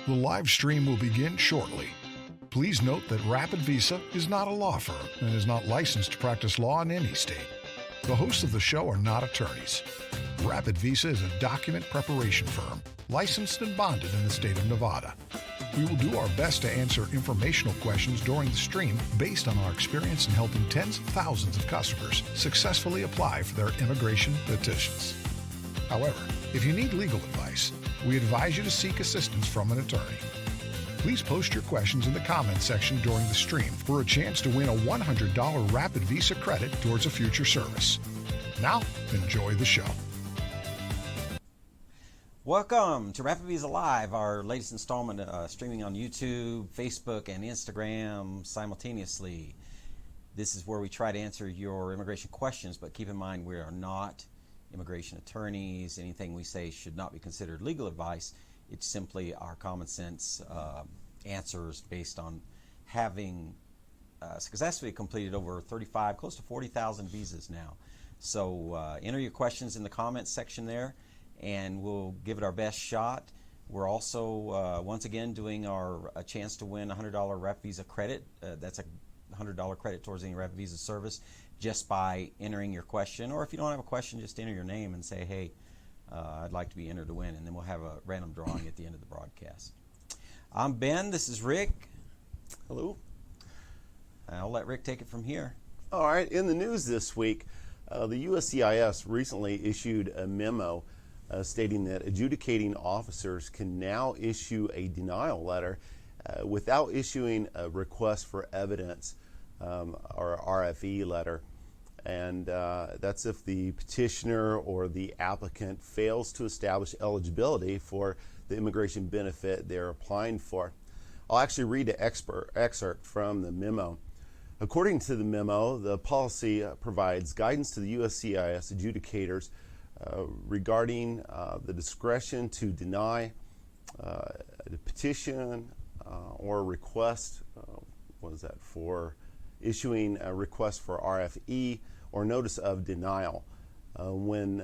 The live stream will begin shortly. Please note that RapidVisa is not a law firm and is not licensed to practice law in any state. The hosts of the show are not attorneys. RapidVisa is a document preparation firm, licensed and bonded in the state of Nevada. We will do our best to answer informational questions during the stream based on our experience in helping tens of thousands of customers successfully apply for their immigration petitions. However, if you need legal advice, we advise you to seek assistance from an attorney. Please post your questions in the comments section during the stream for a chance to win a $100 RapidVisa credit towards a future service. Now, enjoy the show. Welcome to RapidVisa Live, our latest installment streaming on YouTube, Facebook, and Instagram simultaneously. This is where we try to answer your immigration questions, but keep in mind we are not immigration attorneys. Anything we say should not be considered legal advice. It's simply our common sense answers based on having successfully completed over 35, close to 40,000 visas now. So enter your questions in the comments section there, and we'll give it our best shot. We're also, once again, doing a chance to win a $100 RapidVisa credit. That's a $100 credit towards any RapidVisa service just by entering your question. Or if you don't have a question, just enter your name and say, hey, I'd like to be entered to win, and then we'll have a random drawing at the end of the broadcast. I'm Ben. This is Rick. Hello. I'll let Rick take it from here. All right. In the news this week, the USCIS recently issued a memo stating that adjudicating officers can now issue a denial letter without issuing a request for evidence or RFE letter. And that's if the petitioner or the applicant fails to establish eligibility for the immigration benefit they're applying for. I'll actually read an excerpt from the memo. According to the memo, the policy provides guidance to the USCIS adjudicators regarding the discretion to deny a petition or request, for issuing a request for RFE or notice of denial when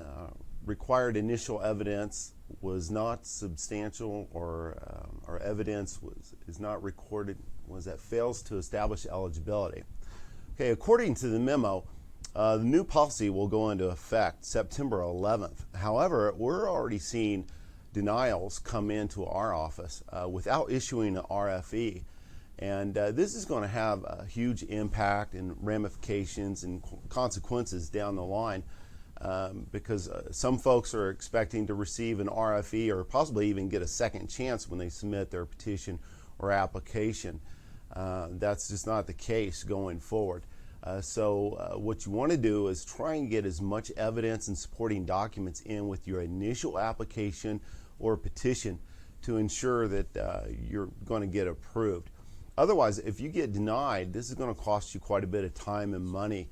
required initial evidence was not substantial or evidence is not recorded that fails to establish eligibility. Okay, according to the memo, the new policy will go into effect September 11th. However, we're already seeing denials come into our office without issuing an RFE. And this is going to have a huge impact and ramifications and consequences down the line because some folks are expecting to receive an RFE or possibly even get a second chance when they submit their petition or application. That's just not the case going forward. So what you want to do is try and get as much evidence and supporting documents in with your initial application or petition to ensure that you're going to get approved. Otherwise, if you get denied, this is going to cost you quite a bit of time and money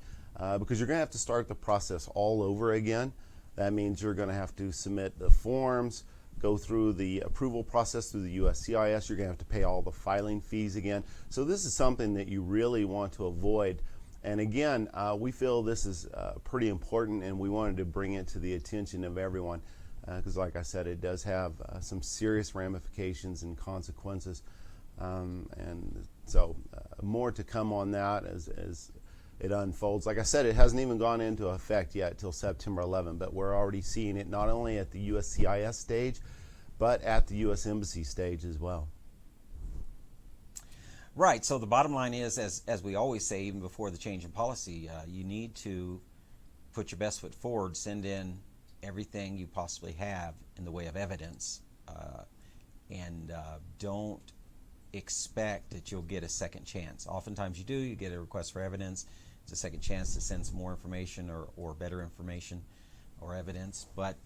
because you're going to have to start the process all over again. That means you're going to have to submit the forms, go through the approval process through the USCIS. You're going to have to pay all the filing fees again. So this is something that you really want to avoid. And again, we feel this is pretty important, and we wanted to bring it to the attention of everyone because, like I said, it does have some serious ramifications and consequences. And so more to come on that as it unfolds. Like I said, it hasn't even gone into effect yet till September 11, but we're already seeing it not only at the USCIS stage, but at the U.S. Embassy stage as well. Right. So the bottom line is, as we always say, even before the change in policy, you need to put your best foot forward, send in everything you possibly have in the way of evidence, and don't expect that you'll get a second chance. Oftentimes you do. You get a request for evidence. It's a second chance to send some more information or better information or evidence. But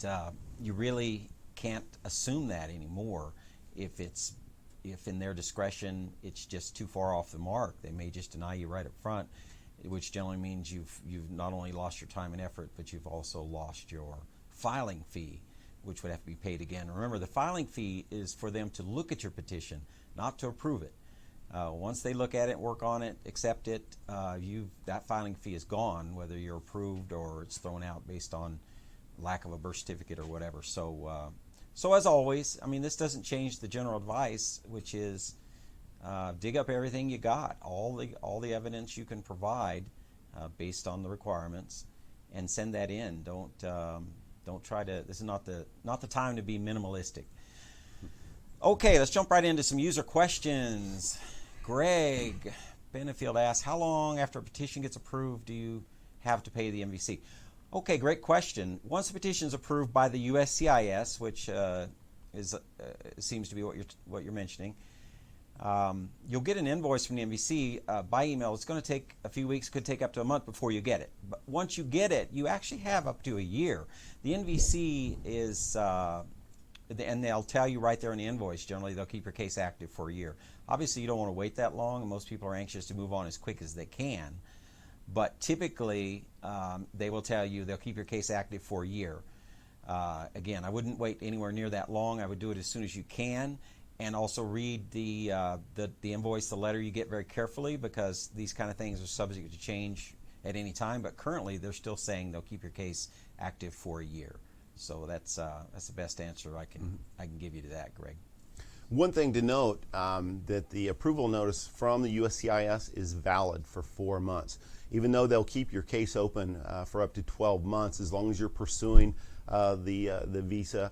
you really can't assume that anymore. If in their discretion it's just too far off the mark, they may just deny you right up front, which generally means you've not only lost your time and effort, but you've also lost your filing fee, which would have to be paid again. Remember, the filing fee is for them to look at your petition, not to approve it. Once they look at it, work on it, accept it, that filing fee is gone, whether you're approved or it's thrown out based on lack of a birth certificate or whatever. So So as always, I mean, this doesn't change the general advice, which is dig up everything you got, all the evidence you can provide based on the requirements, and send that in. Don't try to. This is not the time to be minimalistic. Okay, let's jump right into some user questions. Greg Benefield asks, how long after a petition gets approved do you have to pay the MVC? Okay, great question. Once a petition is approved by the USCIS, which seems to be what you're mentioning, you'll get an invoice from the MVC by email. It's going to take a few weeks, could take up to a month before you get it. But once you get it, you actually have up to a year. The NVC is, and they'll tell you right there in the invoice, generally they'll keep your case active for a year. Obviously, you don't want to wait that long, and most people are anxious to move on as quick as they can. But typically, they will tell you they'll keep your case active for a year. Again, I wouldn't wait anywhere near that long. I would do it as soon as you can, and also read the invoice, the letter you get very carefully, because these kind of things are subject to change at any time. But currently, they're still saying they'll keep your case active for a year. So that's the best answer I can give you to that, Greg. One thing to note, that the approval notice from the USCIS is valid for 4 months. Even though they'll keep your case open for up to 12 months, as long as you're pursuing the visa,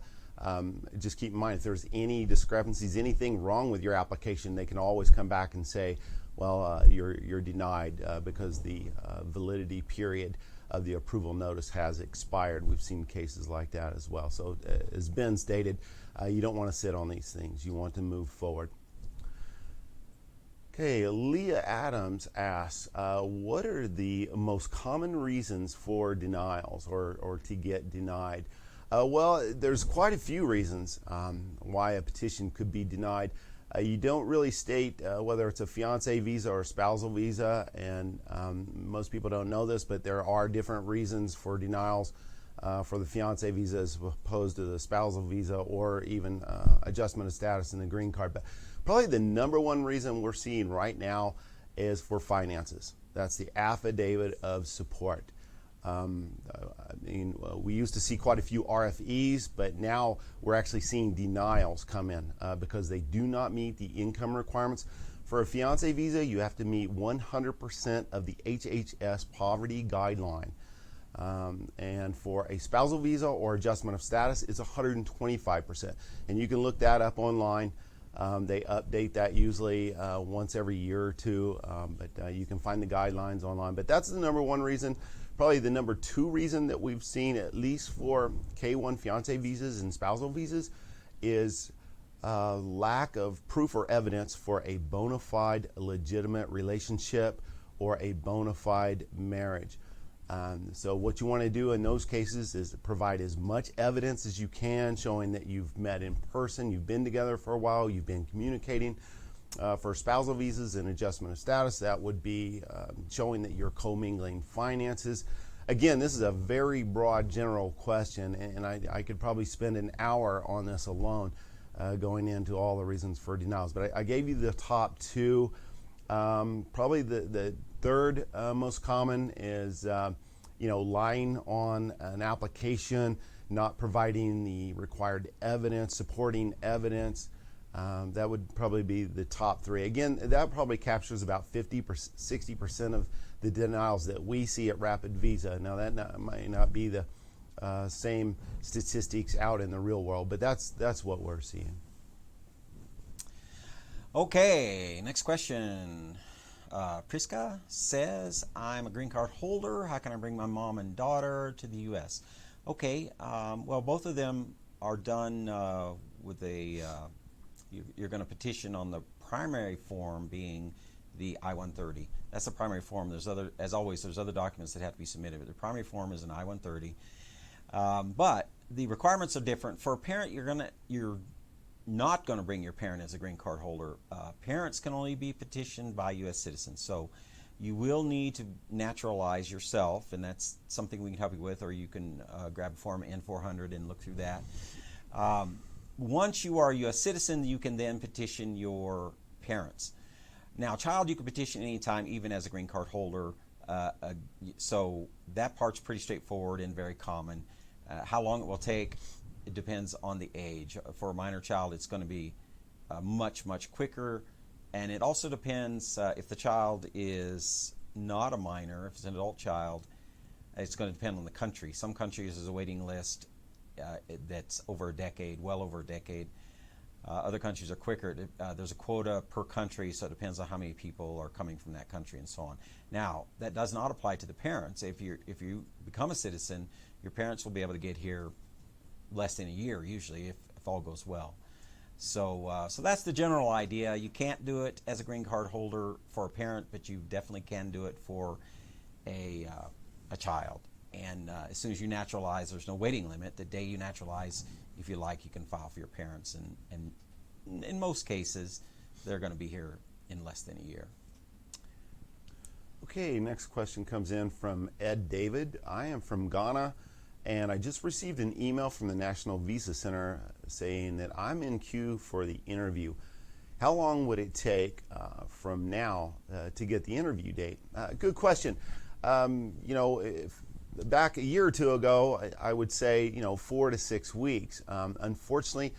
just keep in mind if there's any discrepancies, anything wrong with your application, they can always come back and say, well, you're denied because the validity period of the approval notice has expired. We've seen cases like that as well. So as Ben stated, you don't want to sit on these things. You want to move forward. Okay, Leah Adams asks, what are the most common reasons for denials or to get denied? Well, there's quite a few reasons why a petition could be denied. You don't really state whether it's a fiance visa or a spousal visa, and most people don't know this, but there are different reasons for denials for the fiance visa as opposed to the spousal visa, or even adjustment of status in the green card. But probably the number one reason we're seeing right now is for finances. That's the affidavit of support. We used to see quite a few RFEs, but now we're actually seeing denials come in because they do not meet the income requirements. For a fiance visa, you have to meet 100% of the HHS poverty guideline. And for a spousal visa or adjustment of status, it's 125%. And you can look that up online. They update that usually once every year or two, but you can find the guidelines online. But that's the number one reason. Probably the number two reason that we've seen, at least for K-1 fiance visas and spousal visas, is lack of proof or evidence for a bona fide legitimate relationship or a bona fide marriage. So what you want to do in those cases is provide as much evidence as you can, showing that you've met in person, you've been together for a while, you've been communicating. For spousal visas and adjustment of status, that would be showing that you're commingling finances. Again, this is a very broad general question, and I could probably spend an hour on this alone going into all the reasons for denials. But I gave you the top two. Probably the third most common is lying on an application, not providing the required evidence, supporting evidence. That would probably be the top three. Again, that probably captures about 60% of the denials that we see at RapidVisa. Now, that might not be the same statistics out in the real world, but that's what we're seeing. Okay, next question. Priska says, I'm a green card holder. How can I bring my mom and daughter to the U.S.? Okay, well, both of them are done with a... You're going to petition on the primary form being the I-130. That's the primary form. As always, there's other documents that have to be submitted, but the primary form is an I-130. But the requirements are different. For a parent, you're not going to bring your parent as a green card holder. Parents can only be petitioned by U.S. citizens. So you will need to naturalize yourself, and that's something we can help you with, or you can grab a form N400 and look through that. Once you are a U.S. citizen, you can then petition your parents. Now, child, you can petition anytime, even as a green card holder. So that part's pretty straightforward and very common. How long it will take, it depends on the age. For a minor child, it's going to be much, much quicker. And it also depends if the child is not a minor, if it's an adult child, it's going to depend on the country. Some countries there's a waiting list that's over a decade, well over a decade. Other countries are quicker. There's a quota per country, so it depends on how many people are coming from that country and so on. Now, that does not apply to the parents. If you become a citizen, your parents will be able to get here less than a year, usually, if all goes well. So that's the general idea. You can't do it as a green card holder for a parent, but you definitely can do it for a child. And as soon as you naturalize, there's no waiting limit. The day you naturalize, if you like, you can file for your parents. And in most cases, they're going to be here in less than a year. Okay, next question comes in from Ed David. I am from Ghana, and I just received an email from the National Visa Center saying that I'm in queue for the interview. How long would it take from now to get the interview date? Good question. If back a year or two ago, I would say 4 to 6 weeks. Unfortunately,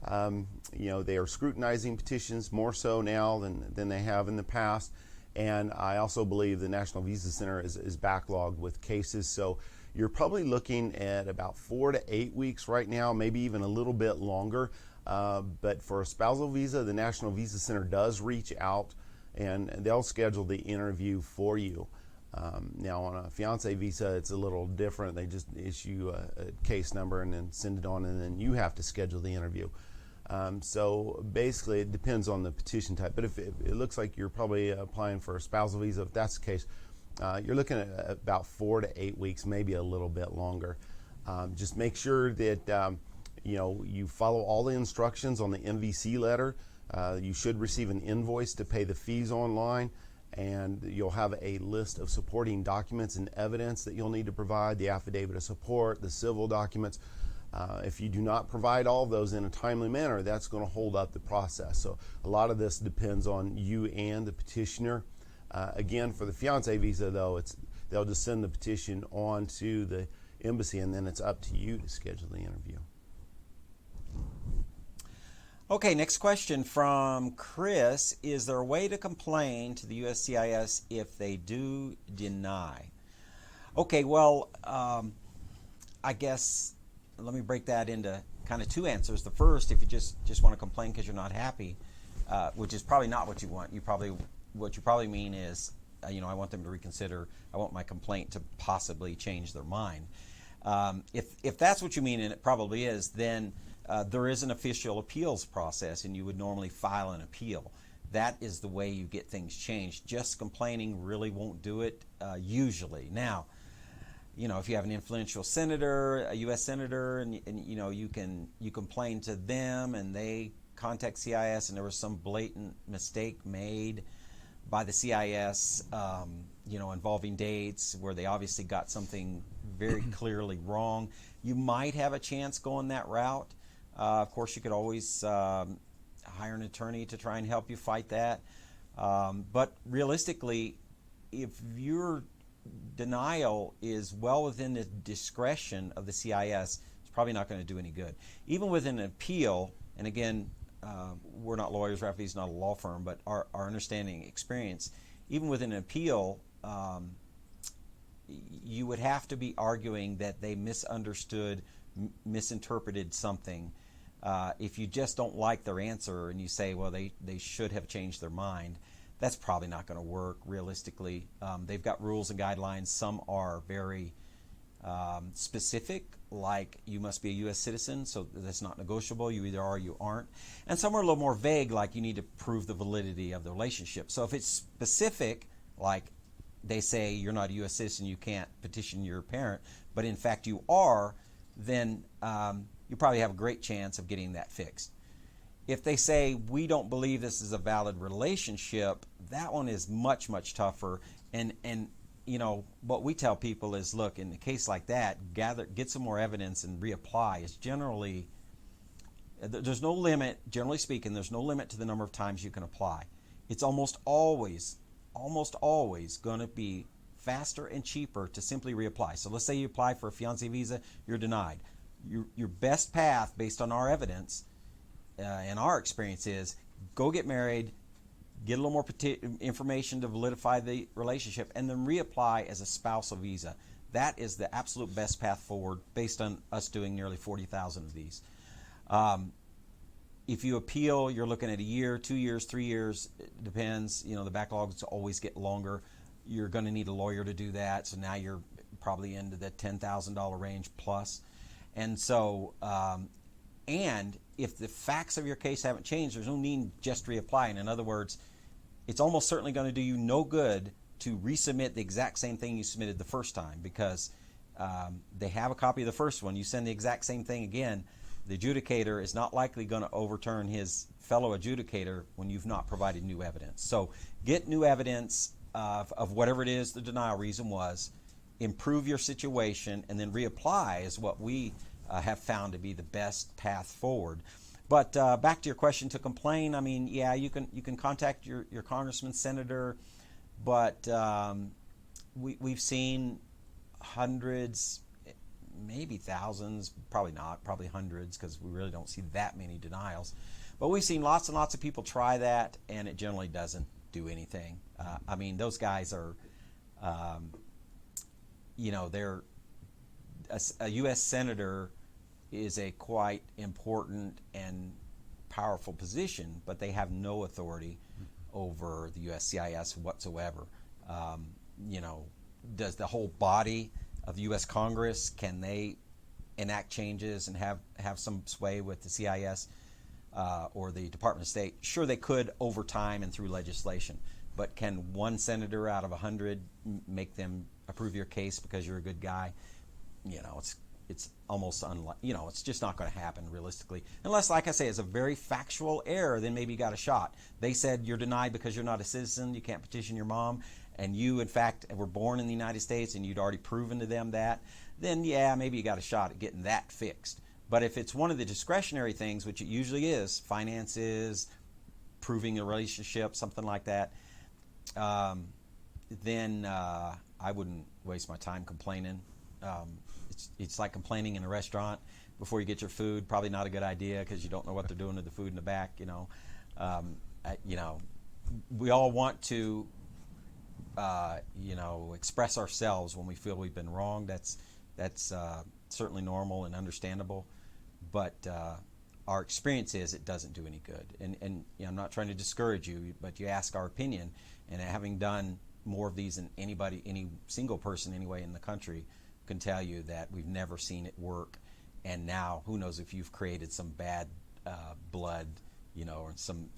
they are scrutinizing petitions more so now than they have in the past, and I also believe the National Visa Center is backlogged with cases. So you're probably looking at about 4 to 8 weeks right now, maybe even a little bit longer. But for a spousal visa, the National Visa Center does reach out and they'll schedule the interview for you. Now on a fiance visa, it's a little different. They just issue a case number and then send it on, and then you have to schedule the interview. So basically it depends on the petition type, but if it looks like you're probably applying for a spousal visa, if that's the case, you're looking at about 4 to 8 weeks, maybe a little bit longer. Just make sure that you follow all the instructions on the MVC letter. You should receive an invoice to pay the fees online, and you'll have a list of supporting documents and evidence that you'll need to provide, the affidavit of support, the civil documents. If you do not provide all of those in a timely manner, that's going to hold up the process. So a lot of this depends on you and the petitioner. Again, for the fiance visa, though, they'll just send the petition on to the embassy, and then it's up to you to schedule the interview. Okay, next question from Chris. Is there a way to complain to the USCIS if they do deny? Okay, well, I guess let me break that into kind of two answers. The first, if you just want to complain because you're not happy, which is probably not what you want. What you probably mean is, I want them to reconsider. I want my complaint to possibly change their mind. If that's what you mean, and it probably is, then there is an official appeals process, and you would normally file an appeal. That is the way you get things changed. Just complaining really won't do it usually. Now, if you have an influential senator, a U.S. senator, and you complain to them, and they contact CIS, and there was some blatant mistake made by the CIS, involving dates where they obviously got something very clearly wrong, you might have a chance going that route. Of course, you could always hire an attorney to try and help you fight that. But realistically, if your denial is well within the discretion of the CIS, it's probably not going to do any good. Even with an appeal, and again, we're not lawyers, RapidVisa is not a law firm, but our understanding experience, even with an appeal, you would have to be arguing that they misunderstood, misinterpreted something. If you just don't like their answer and you say, well, they should have changed their mind, that's probably not going to work realistically. They've got rules and guidelines. Some are very specific, like you must be a U.S. citizen, so that's not negotiable. You either are or you aren't. And some are a little more vague, like you need to prove the validity of the relationship. So if it's specific, like they say you're not a U.S. citizen, you can't petition your parent, but in fact you are, then you probably have a great chance of getting that fixed. If they say we don't believe this is a valid relationship, that one is much, much tougher. And what we tell people is, look, in a case like that, get some more evidence and reapply. It's generally, there's no limit, generally speaking, there's no limit to the number of times you can apply. It's almost always going to be faster and cheaper to simply reapply. So let's say you apply for a fiancé visa, you're denied. your best path based on our evidence and our experience is go get married, get a little more information to validify the relationship, and then reapply as a spousal visa. That is the absolute best path forward based on us doing nearly 40,000 of these. If you appeal, you're looking at a year, 2 years, 3 years. It depends. The backlogs always get longer. You're going to need a lawyer to do that. So now you're probably into the $10,000 range plus. And so, and if the facts of your case haven't changed, there's no need just reapplying. In other words, it's almost certainly going to do you no good to resubmit the exact same thing you submitted the first time, because they have a copy of the first one. You send the exact same thing again, the adjudicator is not likely going to overturn his fellow adjudicator when you've not provided new evidence. So get new evidence of whatever it is the denial reason was, improve your situation, and then reapply is what we have found to be the best path forward. But back to your question, to complain, I mean, yeah, you can contact your congressman, senator, but we've seen hundreds, maybe thousands, probably not, probably hundreds, because we really don't see that many denials. But we've seen lots and lots of people try that, and it generally doesn't do anything. I mean, those guys are, they're a U.S. senator is a quite important and powerful position, but they have no authority over the USCIS whatsoever. Does the whole body of the U.S. Congress, can they enact changes and have some sway with the CIS or the Department of State? Sure, they could over time and through legislation, but can one senator out of 100 make them approve your case because you're a good guy? It's almost it's just not going to happen realistically, unless, like I say, it's a very factual error. Then maybe you got a shot. They said you're denied because you're not a citizen, you can't petition your mom, and you in fact were born in the United States and you'd already proven to them that, then yeah, maybe you got a shot at getting that fixed. But if it's one of the discretionary things, which it usually is, finances, proving a relationship, something like that, then I wouldn't waste my time complaining. It's like complaining in a restaurant before you get your food. Probably not a good idea, because you don't know what they're doing to the food in the back. We all want to express ourselves when we feel we've been wrong. That's certainly normal and understandable, but our experience is it doesn't do any good. And I'm not trying to discourage you, but you ask our opinion, and having done more of these than any single person anyway in the country can tell you that we've never seen it work. And now who knows if you've created some bad blood, or some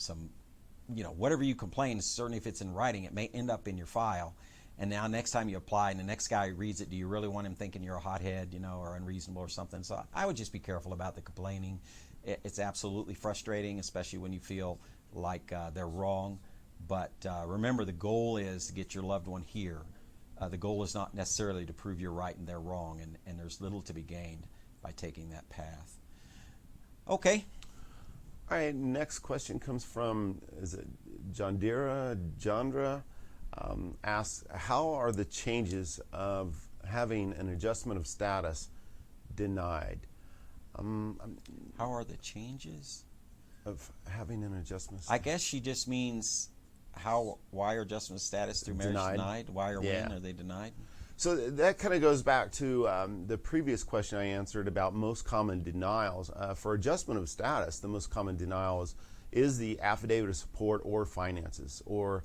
whatever you complain, certainly if it's in writing, it may end up in your file. And now next time you apply and the next guy reads it, do you really want him thinking you're a hothead, or unreasonable or something? So I would just be careful about the complaining. It's absolutely frustrating, especially when you feel like they're wrong. But remember, the goal is to get your loved one here. The goal is not necessarily to prove you're right and they're wrong, and there's little to be gained by taking that path. Okay. All right, next question comes from, is it Jandra? Asks, how are the changes of having an adjustment of status denied? How are the changes? Of having an adjustment of status? I guess she just means why are adjustment of status through marriage denied? Why or when are they denied? So that kind of goes back to the previous question I answered about most common denials. For adjustment of status, the most common denial is the affidavit of support or finances, or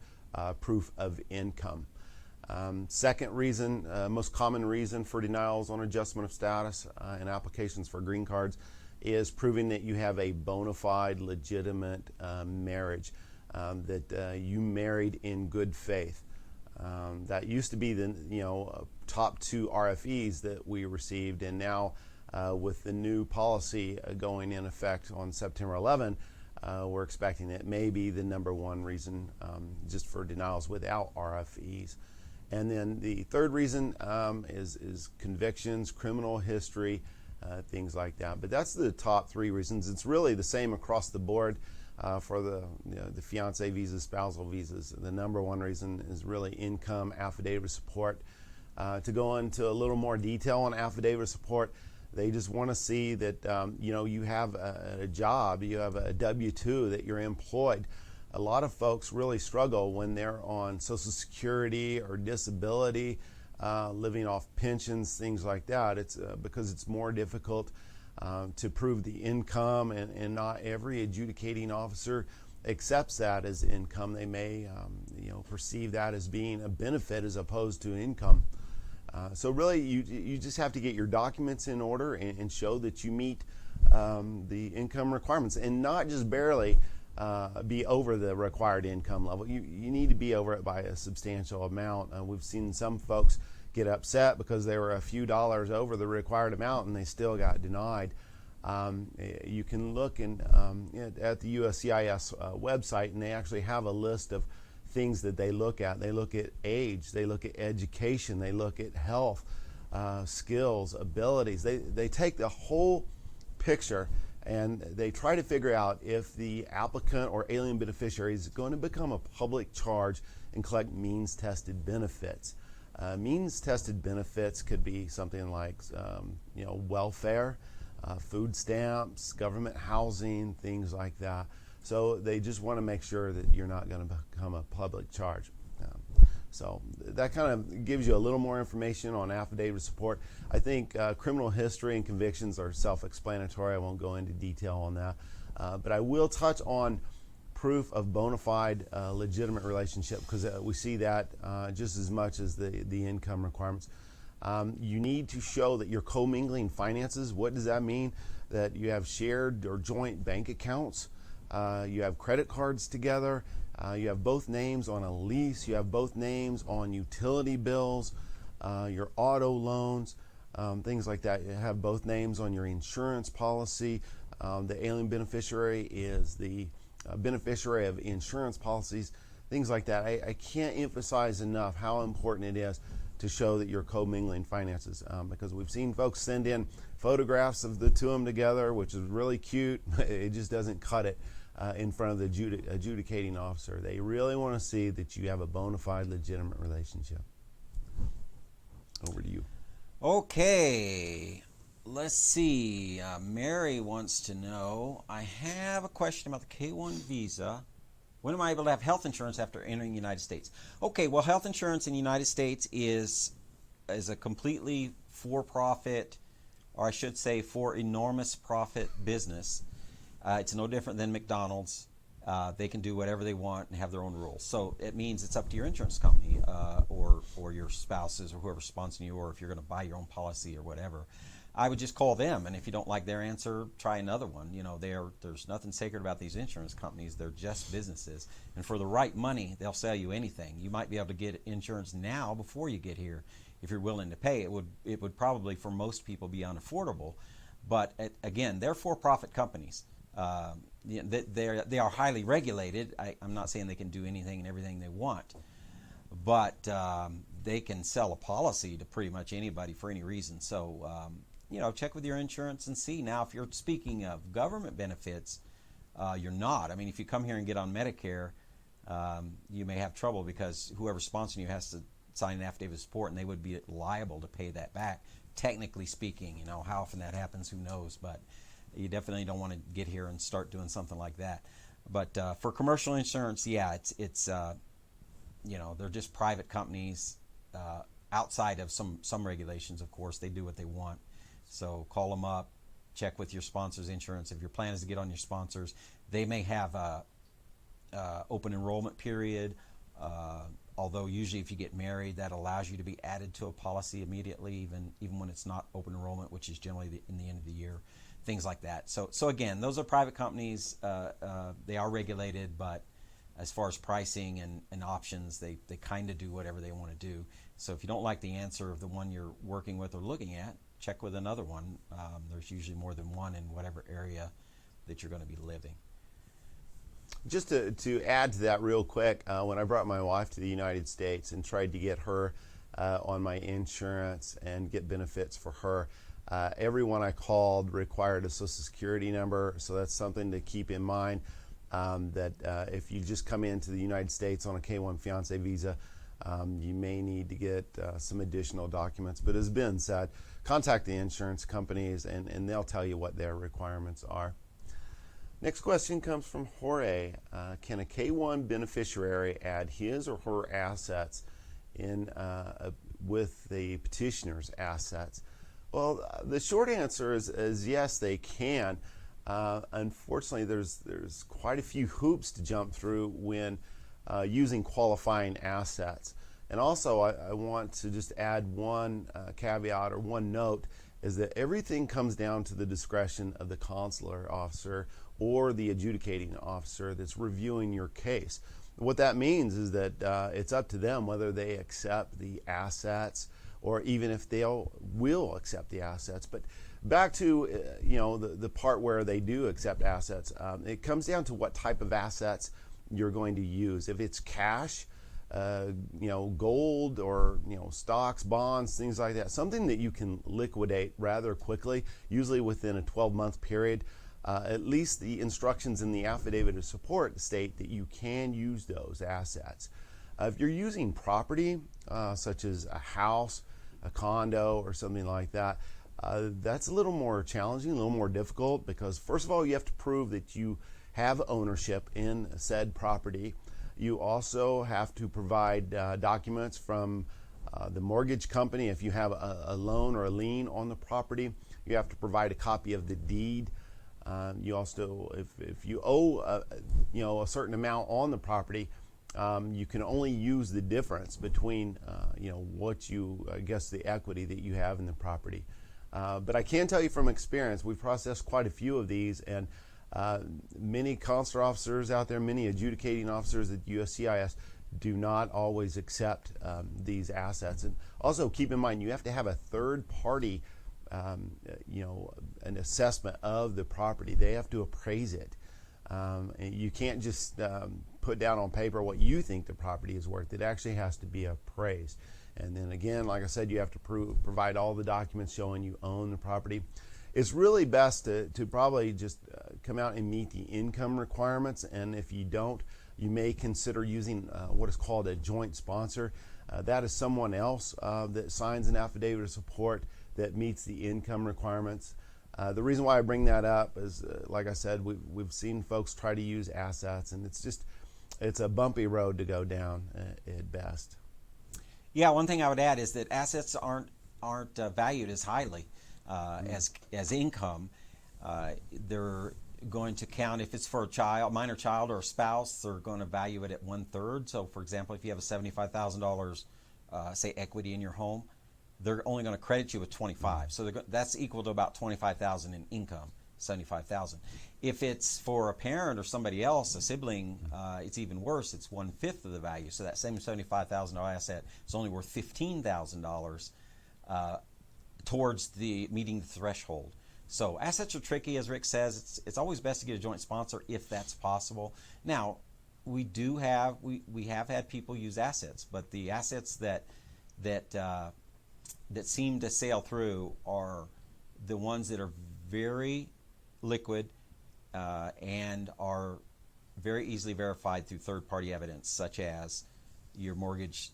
proof of income. Second reason, most common reason for denials on adjustment of status and applications for green cards is proving that you have a bona fide, legitimate marriage, that you married in good faith. That used to be the top two RFEs that we received, and now with the new policy going in effect on September 11, we're expecting it may be the number one reason just for denials without RFEs. And then the third reason is convictions, criminal history, things like that. But that's the top three reasons. It's really the same across the board for the fiance visas, spousal visas. The number one reason is really income, affidavit of support. To go into a little more detail on affidavit of support, They just want to see that you have a job, you have a W-2, that you're employed. A lot of folks really struggle when they're on Social Security or disability, living off pensions, things like that. It's because it's more difficult to prove the income, and not every adjudicating officer accepts that as income. They may perceive that as being a benefit as opposed to income. So really, you just have to get your documents in order and show that you meet the income requirements, and not just barely be over the required income level. You need to be over it by a substantial amount. We've seen some folks get upset because they were a few dollars over the required amount and they still got denied. You can look at the USCIS website, and they actually have a list of things that they look at. They look at age, they look at education, they look at health, skills, abilities. They take the whole picture, and they try to figure out if the applicant or alien beneficiary is going to become a public charge and collect means-tested benefits. Means-tested benefits could be something like welfare, food stamps, government housing, things like that. So they just want to make sure that you're not going to become a public charge. So that kind of gives you a little more information on affidavit support. I think criminal history and convictions are self-explanatory. I won't go into detail on that. But I will touch on proof of bona fide legitimate relationship, because we see that just as much as the income requirements. You need to show that you're commingling finances. What does that mean? That you have shared or joint bank accounts, you have credit cards together, you have both names on a lease, you have both names on utility bills, your auto loans, things like that. You have both names on your insurance policy. The alien beneficiary is the beneficiary of insurance policies, things like that. I can't emphasize enough how important it is to show that you're commingling finances, because we've seen folks send in photographs of the two of them together, which is really cute. It just doesn't cut it in front of the adjudicating officer. They really want to see that you have a bona fide legitimate relationship. Over to you. Okay, let's see. Mary wants to know, I have a question about the K-1 visa. When am I able to have health insurance after entering the United States? Okay, well, health insurance in the United States is a completely for-profit, or I should say for enormous profit business. It's no different than McDonald's. They can do whatever they want and have their own rules. So it means it's up to your insurance company or your spouses or whoever's sponsoring you, or if you're going to buy your own policy or whatever. I would just call them, and if you don't like their answer, try another one. There's nothing sacred about these insurance companies. They're just businesses, and for the right money, they'll sell you anything. You might be able to get insurance now before you get here if you're willing to pay. It would probably for most people be unaffordable, but again, they're for-profit companies. They are highly regulated. I'm not saying they can do anything and everything they want, but they can sell a policy to pretty much anybody for any reason. So check with your insurance and see. Now, if you're speaking of government benefits, you're not. I mean, if you come here and get on Medicare, you may have trouble because whoever's sponsoring you has to sign an affidavit of support, and they would be liable to pay that back. Technically speaking, how often that happens, who knows? But you definitely don't want to get here and start doing something like that. But for commercial insurance, yeah, it's they're just private companies outside of some regulations. Of course, they do what they want. So call them up, check with your sponsor's insurance. If your plan is to get on your sponsors, they may have a open enrollment period. Although usually if you get married, that allows you to be added to a policy immediately, even when it's not open enrollment, which is generally in the end of the year, things like that. So again, those are private companies. They are regulated, but as far as pricing and options, they kind of do whatever they want to do. So if you don't like the answer of the one you're working with or looking at, check with another one. There's usually more than one in whatever area that you're going to be living. Just to add to that real quick, when I brought my wife to the United States and tried to get her on my insurance and get benefits for her, everyone I called required a Social Security number, so that's something to keep in mind, that if you just come into the United States on a K-1 fiance visa, You may need to get some additional documents, but as Ben said, contact the insurance companies and they'll tell you what their requirements are. Next question comes from Jorge. Can a K-1 beneficiary add his or her assets in with the petitioner's assets? Well, the short answer is yes, they can. Unfortunately, there's quite a few hoops to jump through when using qualifying assets. And also, I want to just add one caveat or one note, is that everything comes down to the discretion of the consular officer or the adjudicating officer that's reviewing your case. What that means is that it's up to them whether they accept the assets or even if they will accept the assets. But back to the part where they do accept assets, it comes down to what type of assets you're going to use. If it's cash, gold or stocks, bonds, things like that, something that you can liquidate rather quickly, usually within a 12-month period. At least the instructions in the affidavit of support state that you can use those assets. If you're using property, such as a house, a condo, or something like that, that's a little more challenging, a little more difficult, because first of all, you have to prove that you have ownership in said property. You also have to provide documents from the mortgage company. If you have a loan or a lien on the property, you have to provide a copy of the deed. You also, if you owe a certain amount on the property, you can only use the difference between what the equity that you have in the property. But I can tell you from experience, we've processed quite a few of these, and many consular officers out there, many adjudicating officers at USCIS do not always accept these assets. And also keep in mind, you have to have a third party an assessment of the property. They have to appraise it. And you can't just put down on paper what you think the property is worth. It actually has to be appraised. And then again, like I said, you have to provide all the documents showing you own the property. It's really best to probably just come out and meet the income requirements. And if you don't, you may consider using what is called a joint sponsor. That is someone else that signs an affidavit of support that meets the income requirements. The reason why I bring that up is, like I said, we've seen folks try to use assets, and it's a bumpy road to go down at best. Yeah, one thing I would add is that assets aren't valued as highly as income. They're going to count if it's for a child, minor child, or a spouse. They're going to value it at 1/3. So, for example, if you have a $75,000 say equity in your home, they're only going to credit you with 25. So that's equal to about 25,000 in income, 75,000. If it's for a parent or somebody else, a sibling, it's even worse. It's 1/5 of the value. So that same $75,000 asset is only worth $15,000 towards the meeting the threshold. So assets are tricky, as Rick says. It's always best to get a joint sponsor if that's possible. Now, we have had people use assets, but the assets that seem to sail through are the ones that are very liquid and are very easily verified through third-party evidence, such as your mortgage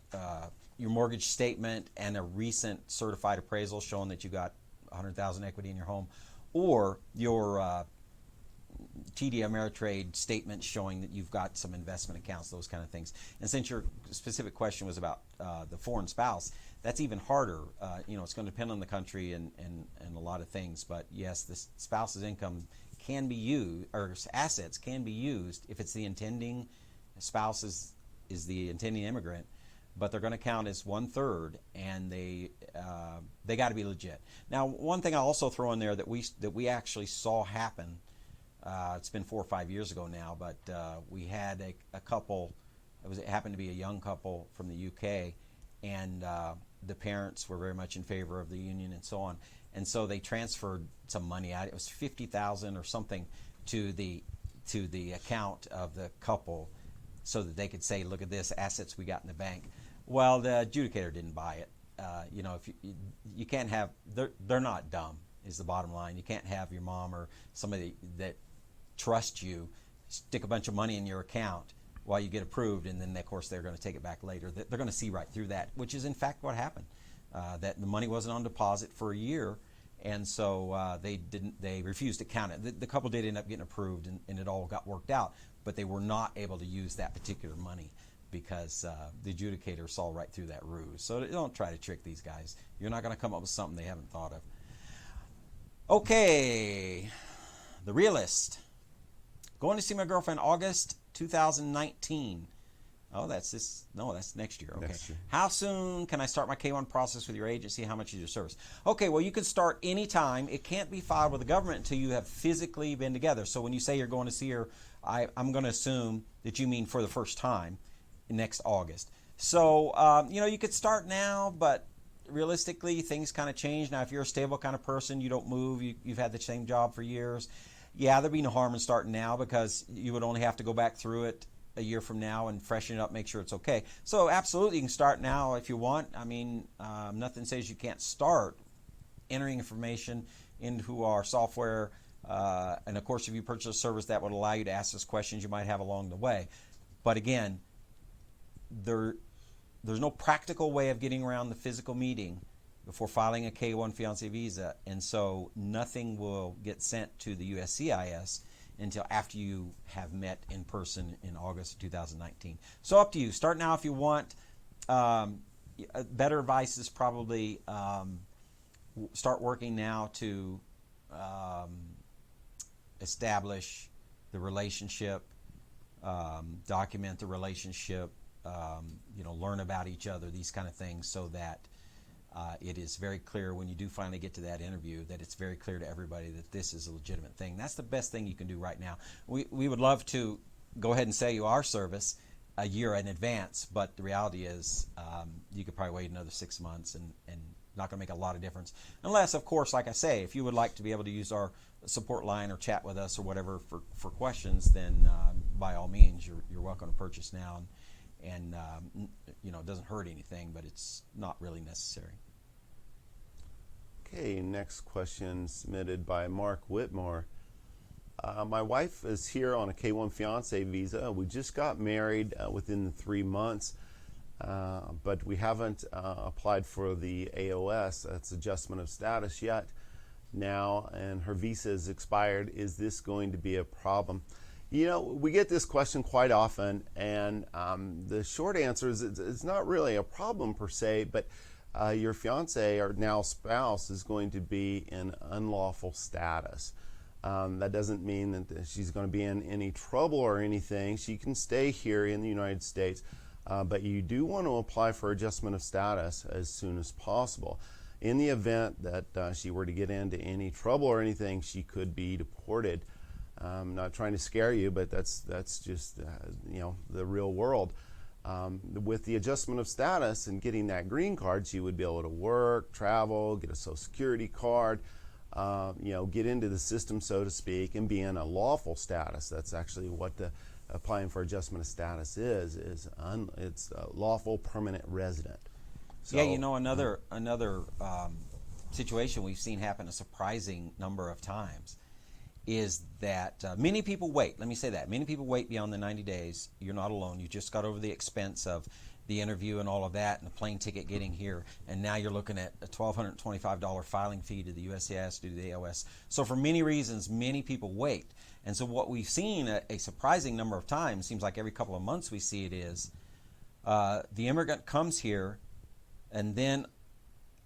statement and a recent certified appraisal showing that you got $100,000 equity in your home, or your TD Ameritrade statement showing that you've got some investment accounts, those kind of things. And since your specific question was about the foreign spouse, that's even harder. It's going to depend on the country and a lot of things. But yes, the spouse's income can be used, or assets can be used if it's the intending spouse is the intending immigrant, but they're going to count as 1/3, and they got to be legit. Now, one thing I'll also throw in there that we actually saw happen. It's been 4 or 5 years ago now, but we had a couple. It happened to be a young couple from the UK, and the parents were very much in favor of the union and so on. And so they transferred some money out. It was $50,000 or something to the account of the couple, so that they could say, "Look at this assets we got in the bank." Well, the adjudicator didn't buy it. If you can't have, they're not dumb, is the bottom line. You can't have your mom or somebody that trusts you stick a bunch of money in your account while you get approved, and then of course they're going to take it back later. They're going to see right through that, which is in fact what happened. That the money wasn't on deposit for a year, and so they refused to count it. The couple did end up getting approved, and it all got worked out, but they were not able to use that particular money because the adjudicator saw right through that ruse. So don't try to trick these guys. You're not going to come up with something they haven't thought of. Okay, the realist. Going to see my girlfriend August 2019. Oh, that's next year. Okay. Next year. How soon can I start my K-1 process with your agency? How much is your service? Okay, well, you can start anytime. It can't be filed with the government until you have physically been together. So when you say you're going to see her, I'm going to assume that you mean for the first time next August. So, you could start now, but realistically, things kind of change. Now, if you're a stable kind of person, you don't move, you've had the same job for years, yeah, there'd be no harm in starting now because you would only have to go back through it a year from now and freshen it up, make sure it's okay. So absolutely, you can start now if you want. I mean, nothing says you can't start entering information into our software. And of course, if you purchase a service, that would allow you to ask us questions you might have along the way. But again, there's no practical way of getting around the physical meeting before filing a K-1 fiance visa, and so nothing will get sent to the USCIS until after you have met in person in August of 2019. So up to you. Start now if you want. Better advice is probably start working now to establish the relationship, document the relationship, learn about each other, these kind of things, so that it is very clear when you do finally get to that interview that it's very clear to everybody that this is a legitimate thing. That's the best thing you can do right now. We would love to go ahead and sell you our service a year in advance, but the reality is you could probably wait another 6 months and not going to make a lot of difference. Unless, of course, like I say, if you would like to be able to use our support line or chat with us or whatever for questions, then by all means, you're welcome to purchase now. And it doesn't hurt anything, but it's not really necessary. Okay, next question submitted by Mark Whitmore. My wife is here on a K-1 fiance visa. We just got married within the 3 months, but we haven't applied for the AOS, that's adjustment of status, yet now, and her visa is expired. Is this going to be a problem? We get this question quite often, and the short answer is it's not really a problem per se, but your fiance or now spouse is going to be in unlawful status. That doesn't mean that she's going to be in any trouble or anything. She can stay here in the United States, but you do want to apply for adjustment of status as soon as possible. In the event that she were to get into any trouble or anything, she could be deported. I'm not trying to scare you, but that's just the real world. With the adjustment of status and getting that green card, she would be able to work, travel, get a Social Security card, get into the system, so to speak, and be in a lawful status. That's actually what the applying for adjustment of status is. It's a lawful permanent resident. So, another situation we've seen happen a surprising number of times is that many people wait. Let me say that. Many people wait beyond the 90 days. You're not alone. You just got over the expense of the interview and all of that and the plane ticket getting here, and now you're looking at a $1,225 filing fee to the USCIS due to the AOS. So for many reasons, many people wait. And so what we've seen a surprising number of times, seems like every couple of months we see it, is the immigrant comes here, and then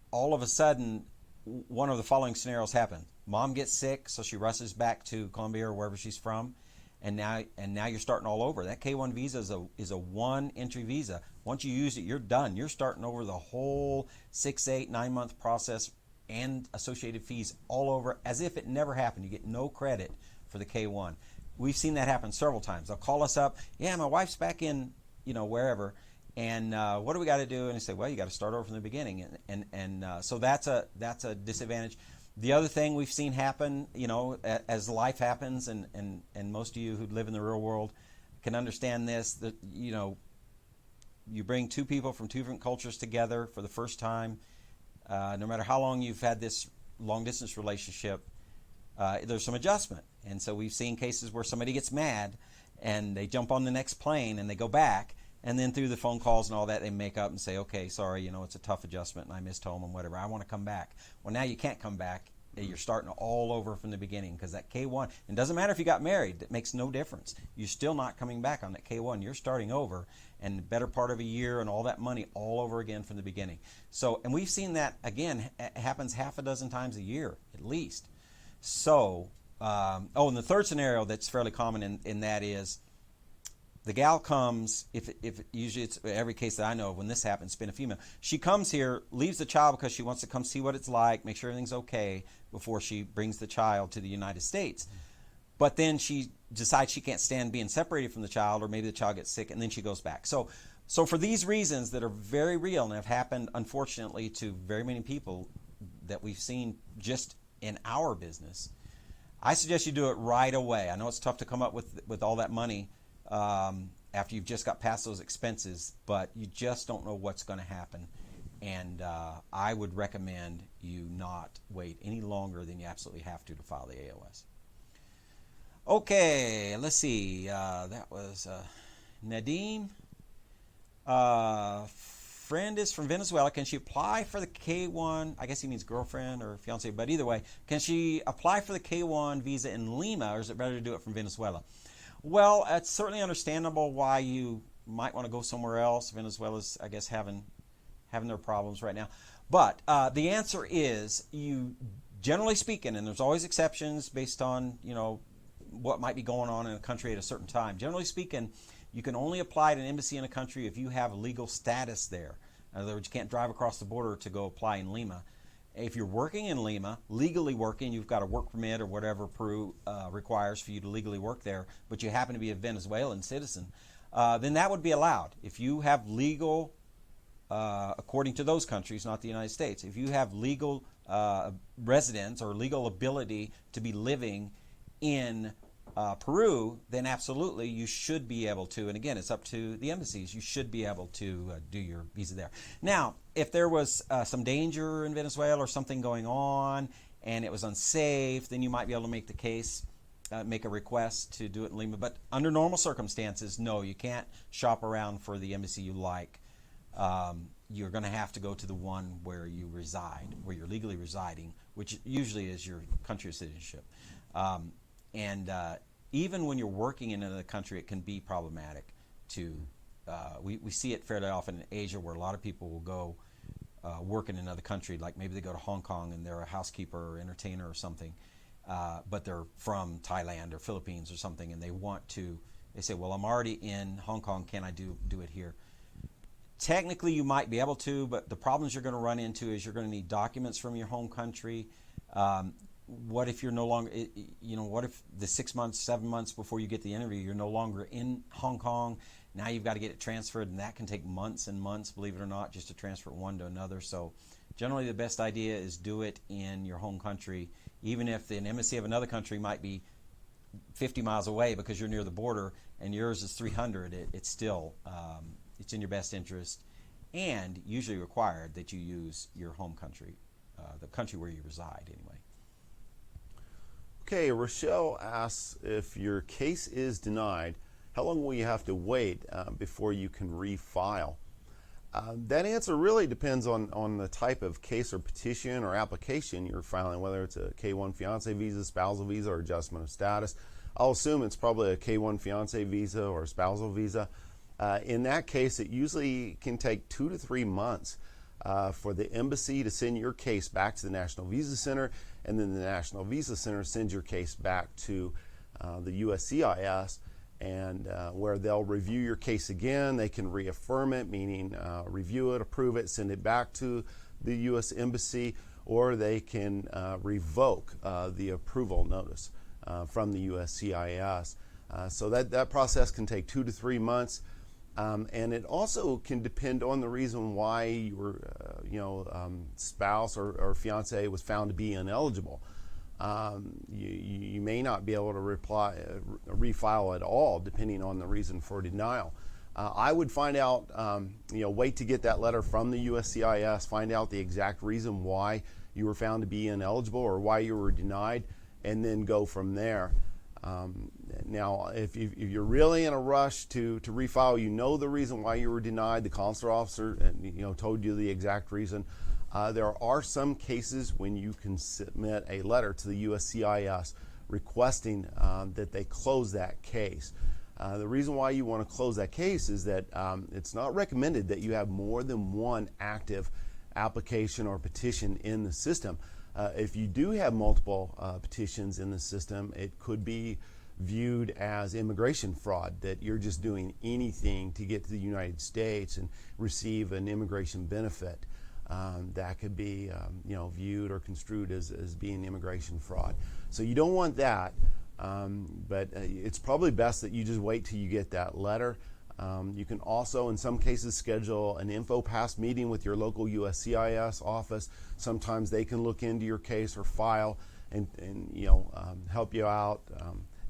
all of a sudden one of the following scenarios happen. Mom gets sick, so she rushes back to Colombia or wherever she's from, and now you're starting all over. That K-1 visa is a one entry visa. Once you use it, you're done. You're starting over the whole 6, 8, 9 month process and associated fees all over as if it never happened. You get no credit for the K-1. We've seen that happen several times. They'll call us up, yeah, my wife's back in, wherever, and what do we got to do? And they say, well, you got to start over from the beginning, and so that's a disadvantage. The other thing we've seen happen, as life happens, and most of you who live in the real world can understand this, that, you bring two people from two different cultures together for the first time, no matter how long you've had this long-distance relationship, there's some adjustment. And so we've seen cases where somebody gets mad and they jump on the next plane and they go back, and then through the phone calls and all that, they make up and say, okay, sorry, it's a tough adjustment and I missed home and whatever, I want to come back. Well, now you can't come back. You're starting all over from the beginning, because that K-1, it doesn't matter if you got married, it makes no difference. You're still not coming back on that K-1. You're starting over, and the better part of a year and all that money all over again from the beginning. So, and we've seen that, again, it happens half a dozen times a year, at least. So, and the third scenario that's fairly common in that is, the gal comes, if usually it's every case that I know of when this happens, it's been a female. She comes here, leaves the child because she wants to come see what it's like, make sure everything's okay before she brings the child to the United States. But then she decides she can't stand being separated from the child, or maybe the child gets sick, and then she goes back. So for these reasons that are very real and have happened, unfortunately, to very many people that we've seen just in our business, I suggest you do it right away. I know it's tough to come up with all that money after you've just got past those expenses, but you just don't know what's going to happen. And I would recommend you not wait any longer than you absolutely have to file the AOS. Okay, let's see. That was Nadim. Friend is from Venezuela. Can she apply for the K-1? I guess he means girlfriend or fiance, but either way, can she apply for the K-1 visa in Lima, or is it better to do it from Venezuela? Well, it's certainly understandable why you might want to go somewhere else. Venezuela's, I guess, having their problems right now. But the answer is, you, generally speaking, and there's always exceptions based on, what might be going on in a country at a certain time. Generally speaking, you can only apply to an embassy in a country if you have legal status there. In other words, you can't drive across the border to go apply in Lima. If you're working in Lima, legally working, you've got a work permit or whatever Peru requires for you to legally work there, but you happen to be a Venezuelan citizen, then that would be allowed. If you have legal, according to those countries, not the United States, if you have legal residence or legal ability to be living in Peru, then absolutely you should be able to, and again, it's up to the embassies, you should be able to do your visa there. Now, if there was some danger in Venezuela or something going on and it was unsafe, then you might be able to make the case, make a request to do it in Lima. But under normal circumstances, no, you can't shop around for the embassy you like. You're going to have to go to the one where you reside, where you're legally residing, which usually is your country of citizenship. Even when you're working in another country, it can be problematic to, we see it fairly often in Asia, where a lot of people will go work in another country, like maybe they go to Hong Kong and they're a housekeeper or entertainer or something, but they're from Thailand or Philippines or something, and they say, well, I'm already in Hong Kong, can I do it here? Technically, you might be able to, but the problems you're going to run into is you're going to need documents from your home country. What if you're no longer, what if the 6 months, 7 months before you get the interview, you're no longer in Hong Kong? Now you've got to get it transferred, and that can take months and months, believe it or not, just to transfer one to another. So generally the best idea is do it in your home country, even if an embassy of another country might be 50 miles away because you're near the border and yours is 300. It's still, it's in your best interest and usually required that you use your home country, the country where you reside anyway. Okay, Rochelle asks, if your case is denied, how long will you have to wait before you can refile? That answer really depends on the type of case or petition or application you're filing, whether it's a K-1 fiance visa, spousal visa, or adjustment of status. I'll assume it's probably a K-1 fiance visa or a spousal visa. In that case, it usually can take 2 to 3 months for the embassy to send your case back to the National Visa Center, and then the National Visa Center sends your case back to the USCIS, and where they'll review your case again. They can reaffirm it, meaning review it, approve it, send it back to the U.S. Embassy, or they can revoke the approval notice from the USCIS. So that process can take 2 to 3 months. And it also can depend on the reason why your spouse or fiance was found to be ineligible. You may not be able to refile at all, depending on the reason for denial. I would find out, wait to get that letter from the USCIS, find out the exact reason why you were found to be ineligible or why you were denied, and then go from there. Now, if you're really in a rush to refile, you know the reason why you were denied, the consular officer told you the exact reason. There are some cases when you can submit a letter to the USCIS requesting that they close that case. The reason why you want to close that case is that it's not recommended that you have more than one active application or petition in the system. If you do have multiple petitions in the system, it could be viewed as immigration fraud, that you're just doing anything to get to the United States and receive an immigration benefit. That could be viewed or construed as being immigration fraud. So you don't want that, but it's probably best that you just wait till you get that letter. You can also, in some cases, schedule an InfoPass meeting with your local USCIS office. Sometimes they can look into your case or file and help you out.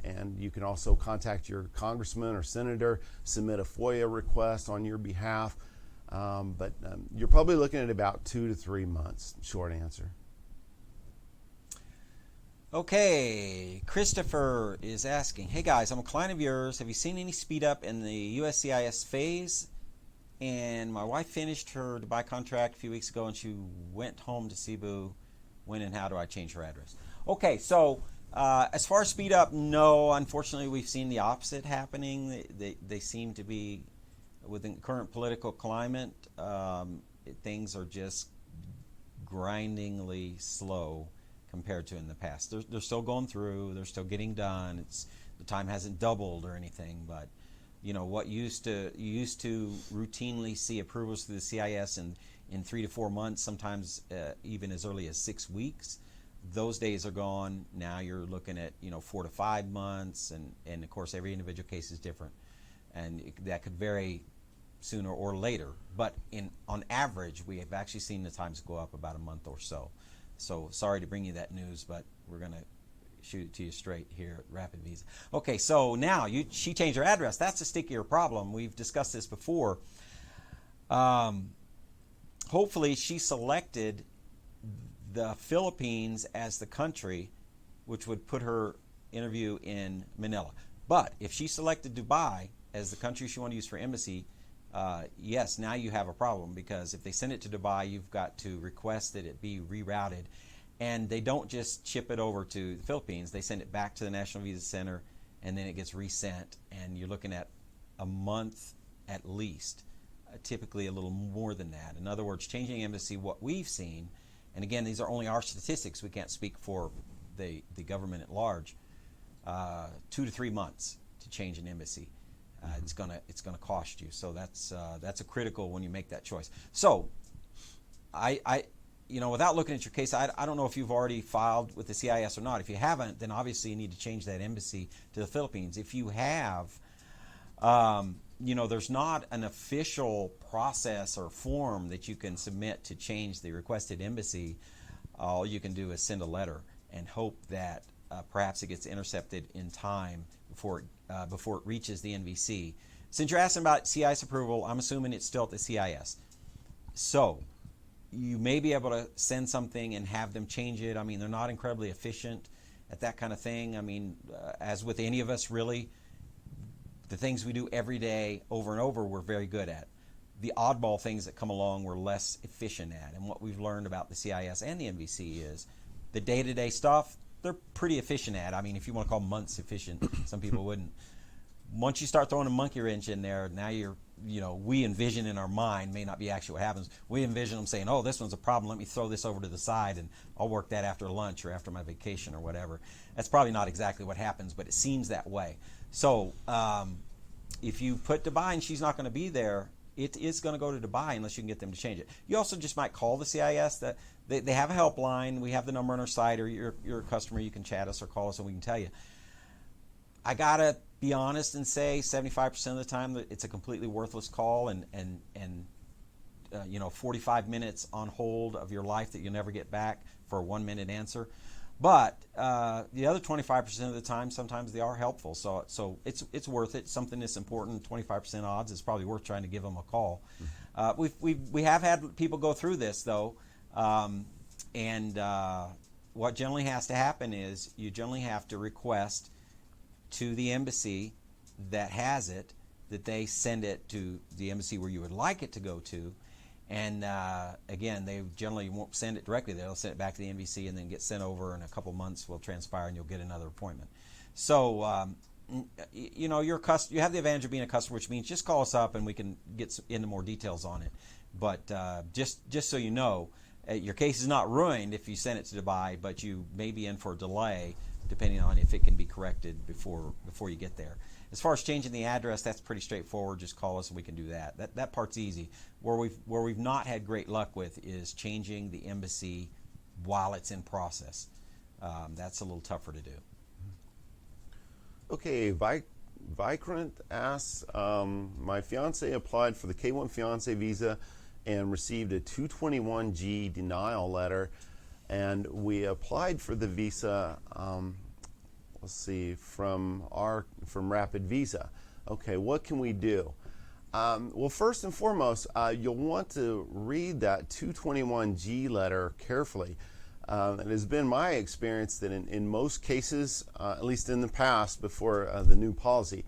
And you can also contact your congressman or senator, submit a FOIA request on your behalf. But you're probably looking at about 2 to 3 months, short answer. Okay, Christopher is asking, hey guys, I'm a client of yours. Have you seen any speed up in the USCIS phase? And my wife finished her Dubai contract a few weeks ago and she went home to Cebu. When and how do I change her address? Okay, so as far as speed up, no. Unfortunately, we've seen the opposite happening. They seem to be, with the current political climate, things are just grindingly slow compared to in the past. They're still going through. They're still getting done. The time hasn't doubled or anything, but what you used to routinely see approvals through the CIS in 3 to 4 months, sometimes even as early as 6 weeks. Those days are gone. Now you're looking at 4 to 5 months, and of course every individual case is different, and that could vary sooner or later. But on average, we have actually seen the times go up about a month or so. So sorry to bring you that news, but we're going to shoot it to you straight here at RapidVisa. Okay, so now she changed her address. That's a stickier problem. We've discussed this before. Hopefully she selected the Philippines as the country, which would put her interview in Manila. But if she selected Dubai as the country she wanted to use for embassy, yes, now you have a problem, because if they send it to Dubai, you've got to request that it be rerouted. And they don't just ship it over to the Philippines. They send it back to the National Visa Center, and then it gets resent. And you're looking at a month at least, typically a little more than that. In other words, changing embassy, what we've seen, and again, these are only our statistics. We can't speak for the government at large. 2 to 3 months to change an embassy. It's gonna cost you. So that's a critical when you make that choice. So I without looking at your case, I don't know if you've already filed with the CIS or not. If you haven't, then obviously you need to change that embassy to the Philippines. If you have, there's not an official process or form that you can submit to change the requested embassy. All you can do is send a letter and hope that perhaps it gets intercepted in time before it reaches the NVC. Since you're asking about CIS approval, I'm assuming it's still at the CIS. So you may be able to send something and have them change it. I mean, they're not incredibly efficient at that kind of thing. I mean, as with any of us, really, the things we do every day over and over, we're very good at. The oddball things that come along, we're less efficient at. And what we've learned about the CIS and the NVC is the day-to-day stuff, they're pretty efficient at. I mean, if you want to call months efficient, some people wouldn't. Once you start throwing a monkey wrench in there, now we envision in our mind, may not be actually what happens, we envision them saying, oh, this one's a problem, let me throw this over to the side and I'll work that after lunch or after my vacation or whatever. That's probably not exactly what happens, but it seems that way. So if you put Dubai and she's not going to be there, it is going to go to Dubai unless you can get them to change it. You also just might call the CIS. They have a helpline. We have the number on our site, or you're a customer, you can chat us or call us and we can tell you. I got to be honest and say 75% of the time that it's a completely worthless call and 45 minutes on hold of your life that you'll never get back for a 1-minute answer. But the other 25% of the time, sometimes they are helpful. So it's worth it. Something that's important, 25% odds, it's probably worth trying to give them a call. We have had people go through this though, and what generally has to happen is you generally have to request to the embassy that has it, that they send it to the embassy where you would like it to go to. And again, they generally won't send it directly. They'll send it back to the embassy and then get sent over, and a couple months will transpire and you'll get another appointment. So, you know, you have the advantage of being a customer, which means just call us up and we can get into more details on it. But just so you know, your case is not ruined if you send it to Dubai, but you may be in for a delay depending on if it can be corrected before you get there. As far as changing the address, that's pretty straightforward. Just call us and we can do that. That part's easy. Where we've not had great luck with is changing the embassy while it's in process. That's a little tougher to do. Okay, Vikrant asks, my fiance applied for the K1 fiance visa and received a 221G denial letter, and we applied for the visa. Let's see, from RapidVisa. Okay, what can we do? Well, first and foremost, you'll want to read that 221G letter carefully. It has been my experience that in most cases, at least in the past before the new policy,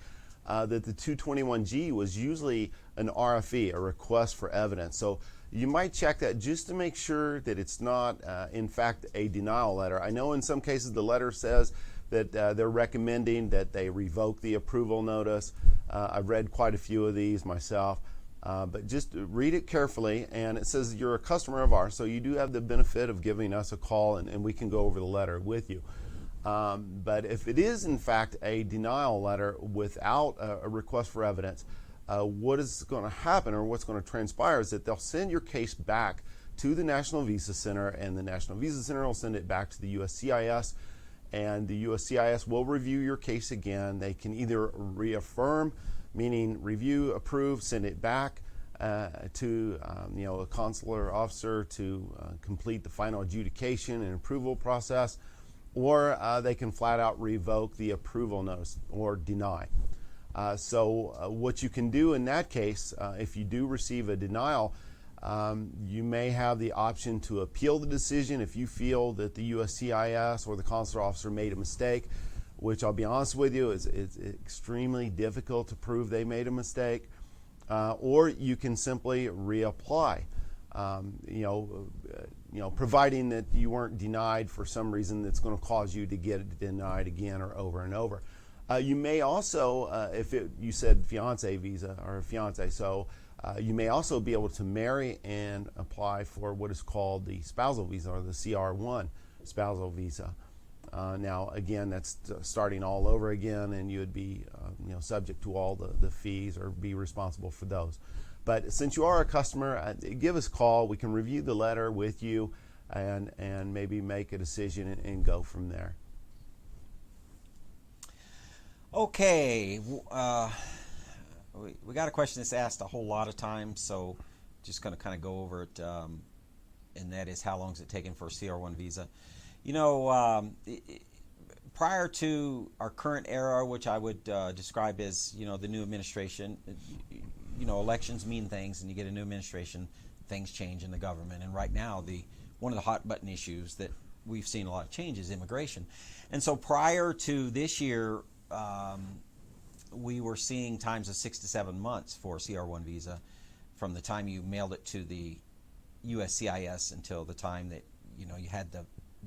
that the 221G was usually an RFE, a request for evidence. So you might check that just to make sure that it's not, in fact, a denial letter. I know in some cases the letter says that they're recommending that they revoke the approval notice. I've read quite a few of these myself, but just read it carefully. And it says you're a customer of ours, so you do have the benefit of giving us a call, and we can go over the letter with you. But if it is in fact a denial letter without a request for evidence, what is going to happen, or what's going to transpire, is that they'll send your case back to the National Visa Center, and the National Visa Center will send it back to the USCIS, and the USCIS will review your case again. They can either reaffirm, meaning review, approve, send it back to a consular officer to complete the final adjudication and approval process, or they can flat out revoke the approval notice or deny. So what you can do in that case, if you do receive a denial, you may have the option to appeal the decision if you feel that the USCIS or the consular officer made a mistake, which I'll be honest with you is extremely difficult to prove they made a mistake. Or you can simply reapply, providing that you weren't denied for some reason that's going to cause you to get it denied again or over and over. You may also, you said fiance visa or fiance, so you may also be able to marry and apply for what is called the spousal visa, or the CR1 spousal visa. Now, again, that's starting all over again, and you would be subject to all the fees or be responsible for those. But since you are a customer, give us a call. We can review the letter with you and maybe make a decision and go from there. Okay, we got a question that's asked a whole lot of times, so just going to kind of go over it, and that is, how long is it taking for a CR1 visa? Prior to our current era, which I would describe as, the new administration, elections mean things, and you get a new administration, things change in the government. And right now, one of the hot button issues that we've seen a lot of change is immigration. And so prior to this year, we were seeing times of 6 to 7 months for a CR1 visa from the time you mailed it to the USCIS until the time that you had the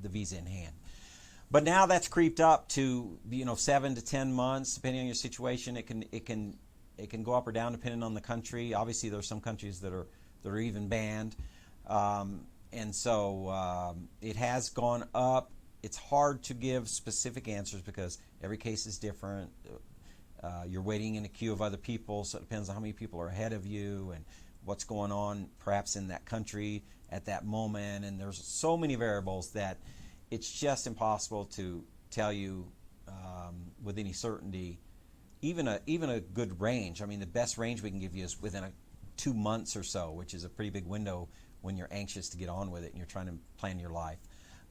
visa in hand. But now that's creeped up to 7 to 10 months, depending on your situation. It can go up or down depending on the country. Obviously, there are some countries that are even banned, and so it has gone up. It's hard to give specific answers because every case is different. You're waiting in a queue of other people, so it depends on how many people are ahead of you and what's going on perhaps in that country at that moment. And there's so many variables that it's just impossible to tell you with any certainty, even a good range. I mean, the best range we can give you is within 2 months or so, which is a pretty big window when you're anxious to get on with it and you're trying to plan your life.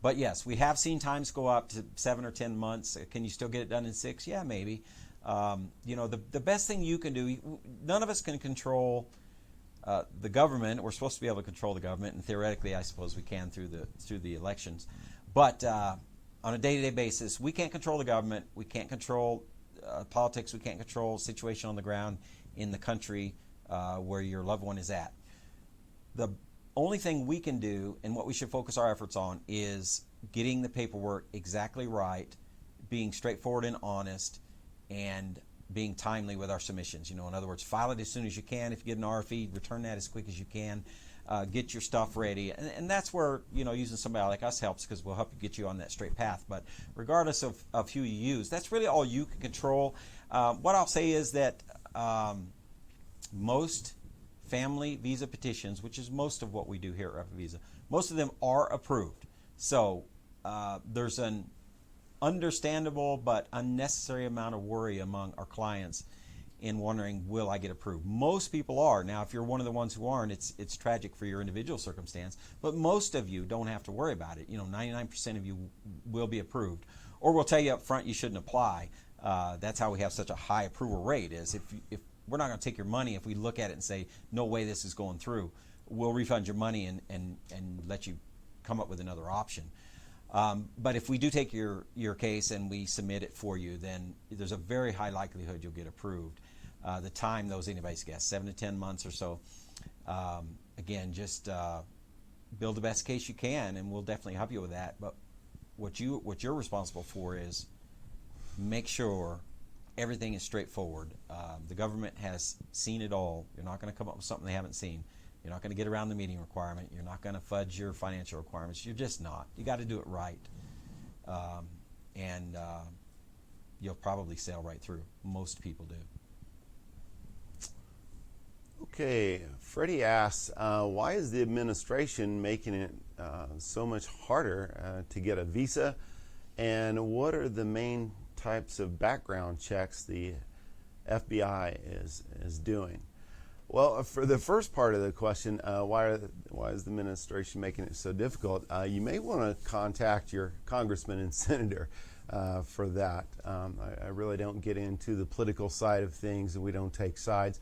But yes, we have seen times go up to 7 or 10 months. Can you still get it done in 6? Yeah, maybe. The best thing you can do, none of us can control the government. We're supposed to be able to control the government, and theoretically, I suppose we can through the elections. But on a day-to-day basis, we can't control the government. We can't control politics we can't control, situation on the ground in the country where your loved one is at. The only thing we can do, and what we should focus our efforts on, is getting the paperwork exactly right, being straightforward and honest, and being timely with our submissions. In other words, file it as soon as you can. If you get an RFE, return that as quick as you can. Get your stuff ready, and that's where using somebody like us helps, because we'll help you get you on that straight path. But regardless of who you use, that's really all you can control. What I'll say is that most family visa petitions, which is most of what we do here at RapidVisa, most of them are approved. So there's an understandable but unnecessary amount of worry among our clients in wondering, will I get approved? Most people are. Now, if you're one of the ones who aren't, it's tragic for your individual circumstance, but most of you don't have to worry about it. 99% of you will be approved, or we'll tell you up front you shouldn't apply. That's how we have such a high approval rate, is if we're not going to take your money if we look at it and say, no way this is going through. We'll refund your money and let you come up with another option. But if we do take your case and we submit it for you, then there's a very high likelihood you'll get approved. The time, though, is anybody's guess, 7 to 10 months or so. Again, just build the best case you can, and we'll definitely help you with that. But what you're responsible for is make sure everything is straightforward. The government has seen it all. You're not going to come up with something they haven't seen. You're not going to get around the meeting requirement. You're not going to fudge your financial requirements. You're just not. You got to do it right, and you'll probably sail right through. Most people do. Okay, Freddie asks, why is the administration making it so much harder to get a visa, and what are the main types of background checks the FBI is doing? Well, for the first part of the question, why is the administration making it so difficult? You may want to contact your congressman and senator for that. I really don't get into the political side of things, and we don't take sides.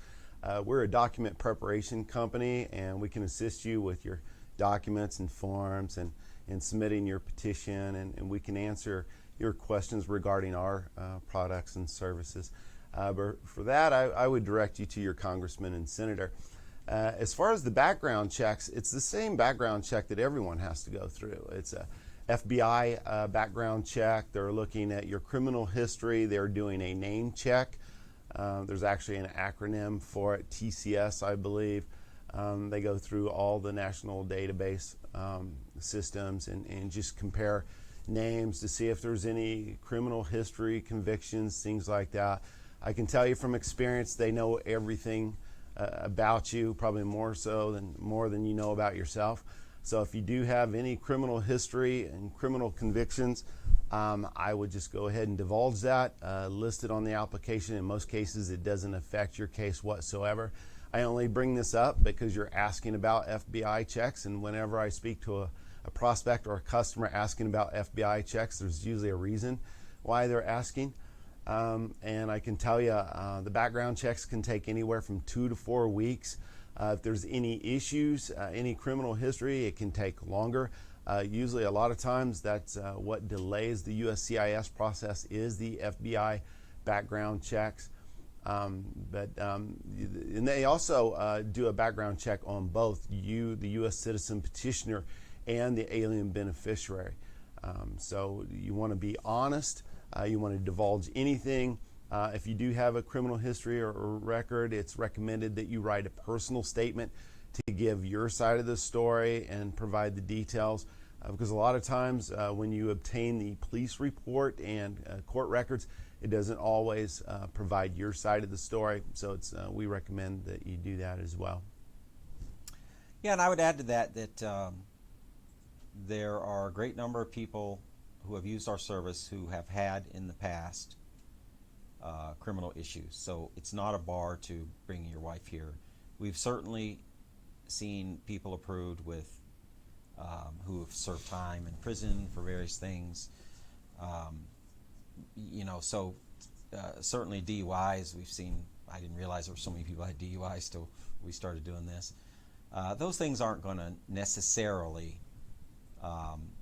We're a document preparation company, and we can assist you with your documents and forms and submitting your petition, and we can answer your questions regarding our products and services. But for that, I would direct you to your congressman and senator. As far as the background checks, it's the same background check that everyone has to go through. It's a FBI background check. They're looking at your criminal history. They're doing a name check. There's actually an acronym for it, TCS, I believe. They go through all the national database systems and just compare names to see if there's any criminal history, convictions, things like that. I can tell you from experience, they know everything about you, probably more than you know about yourself. So if you do have any criminal history and criminal convictions, I would just go ahead and divulge that, list it on the application. In most cases, it doesn't affect your case whatsoever. I only bring this up because you're asking about FBI checks, and whenever I speak to a prospect or a customer asking about FBI checks, there's usually a reason why they're asking. And I can tell you the background checks can take anywhere from 2 to 4 weeks. If there's any issues, any criminal history, it can take longer. Usually a lot of times that's what delays the USCIS process is the FBI background checks. And they also do a background check on both you, the U.S. citizen petitioner, and the alien beneficiary. So you want to be honest. You want to divulge anything. If you do have a criminal history or record, it's recommended that you write a personal statement to give your side of the story and provide the details. Because a lot of times when you obtain the police report and court records, it doesn't always provide your side of the story. So we recommend that you do that as well. Yeah, and I would add to that there are a great number of people who have used our service who have had in the past criminal issues. So it's not a bar to bringing your wife here. We've certainly seen people approved with who have served time in prison for various things. So certainly DUIs, we've seen. I didn't realize there were so many people who had DUIs till we started doing this. Those things aren't going to necessarily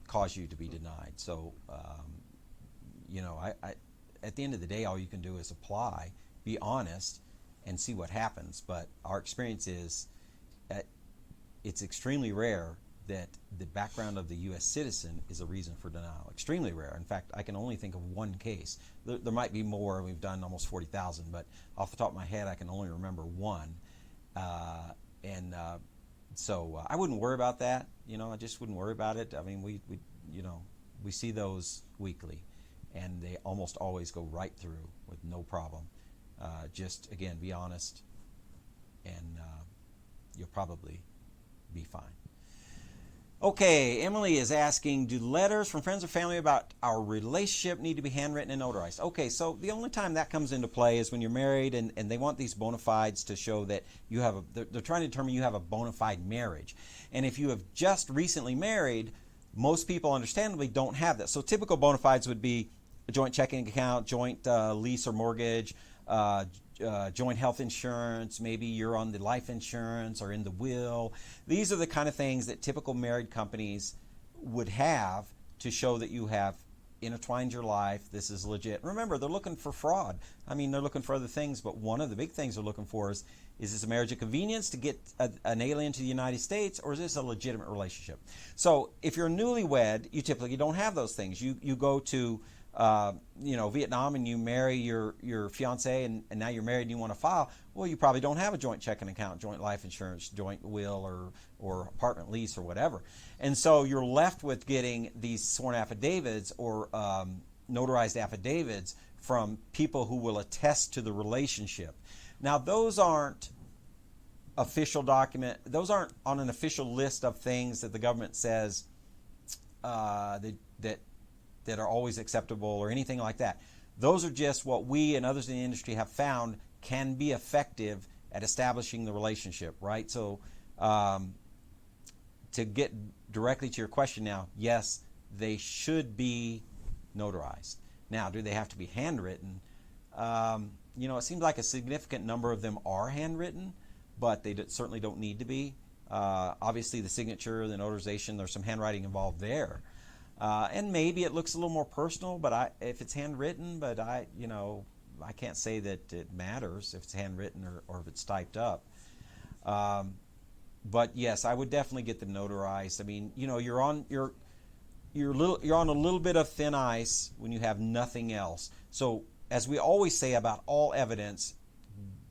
cause you to be denied. So, at the end of the day, all you can do is apply, be honest, and see what happens. But our experience is it's extremely rare that the background of the U.S. citizen is a reason for denial. Extremely rare. In fact, I can only think of one case. There might be more. We've done almost 40,000, but off the top of my head, I can only remember one. So I wouldn't worry about that. I just wouldn't worry about it. I mean, we see those weekly, and they almost always go right through with no problem. Just, again, be honest, and you'll probably be fine. Okay, Emily is asking, do letters from friends or family about our relationship need to be handwritten and notarized? Okay, so the only time that comes into play is when you're married and they want these bona fides to show that you have they're trying to determine you have a bona fide marriage. And if you have just recently married, most people understandably don't have that. So typical bona fides would be a joint checking account, joint lease or mortgage, joint health insurance, maybe you're on the life insurance or in the will. These are the kind of things that typical married companies would have to show that you have intertwined your life. This is legit. Remember, they're looking for fraud. I mean, they're looking for other things, but one of the big things they're looking for is this a marriage of convenience to get an alien to the United States, or is this a legitimate relationship? So if you're newlywed, you typically don't have those things. You go to Vietnam and you marry your fiance and now you're married and you want to file, well, you probably don't have a joint checking account, joint life insurance, joint will or apartment lease or whatever. And so you're left with getting these sworn affidavits or notarized affidavits from people who will attest to the relationship. Now, those aren't official document. Those aren't on an official list of things that the government says that are always acceptable or anything like that. Those are just what we and others in the industry have found can be effective at establishing the relationship, right? So to get directly to your question now, yes, they should be notarized. Now, do they have to be handwritten? It seems like a significant number of them are handwritten, but they certainly don't need to be. Obviously, the signature, the notarization, there's some handwriting involved there. And maybe it looks a little more personal, but if it's handwritten, but I can't say that it matters if it's handwritten or if it's typed up. But yes, I would definitely get them notarized. I mean, you're on a little bit of thin ice when you have nothing else. So as we always say about all evidence,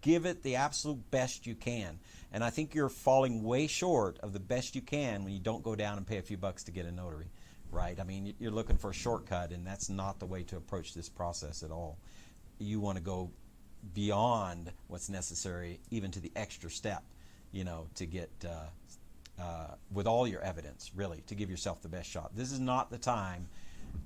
give it the absolute best you can. And I think you're falling way short of the best you can when you don't go down and pay a few bucks to get a notary. Right? I mean, you're looking for a shortcut, and that's not the way to approach this process at all. You want to go beyond what's necessary, even to the extra step, to get, with all your evidence, really, to give yourself the best shot. This is not the time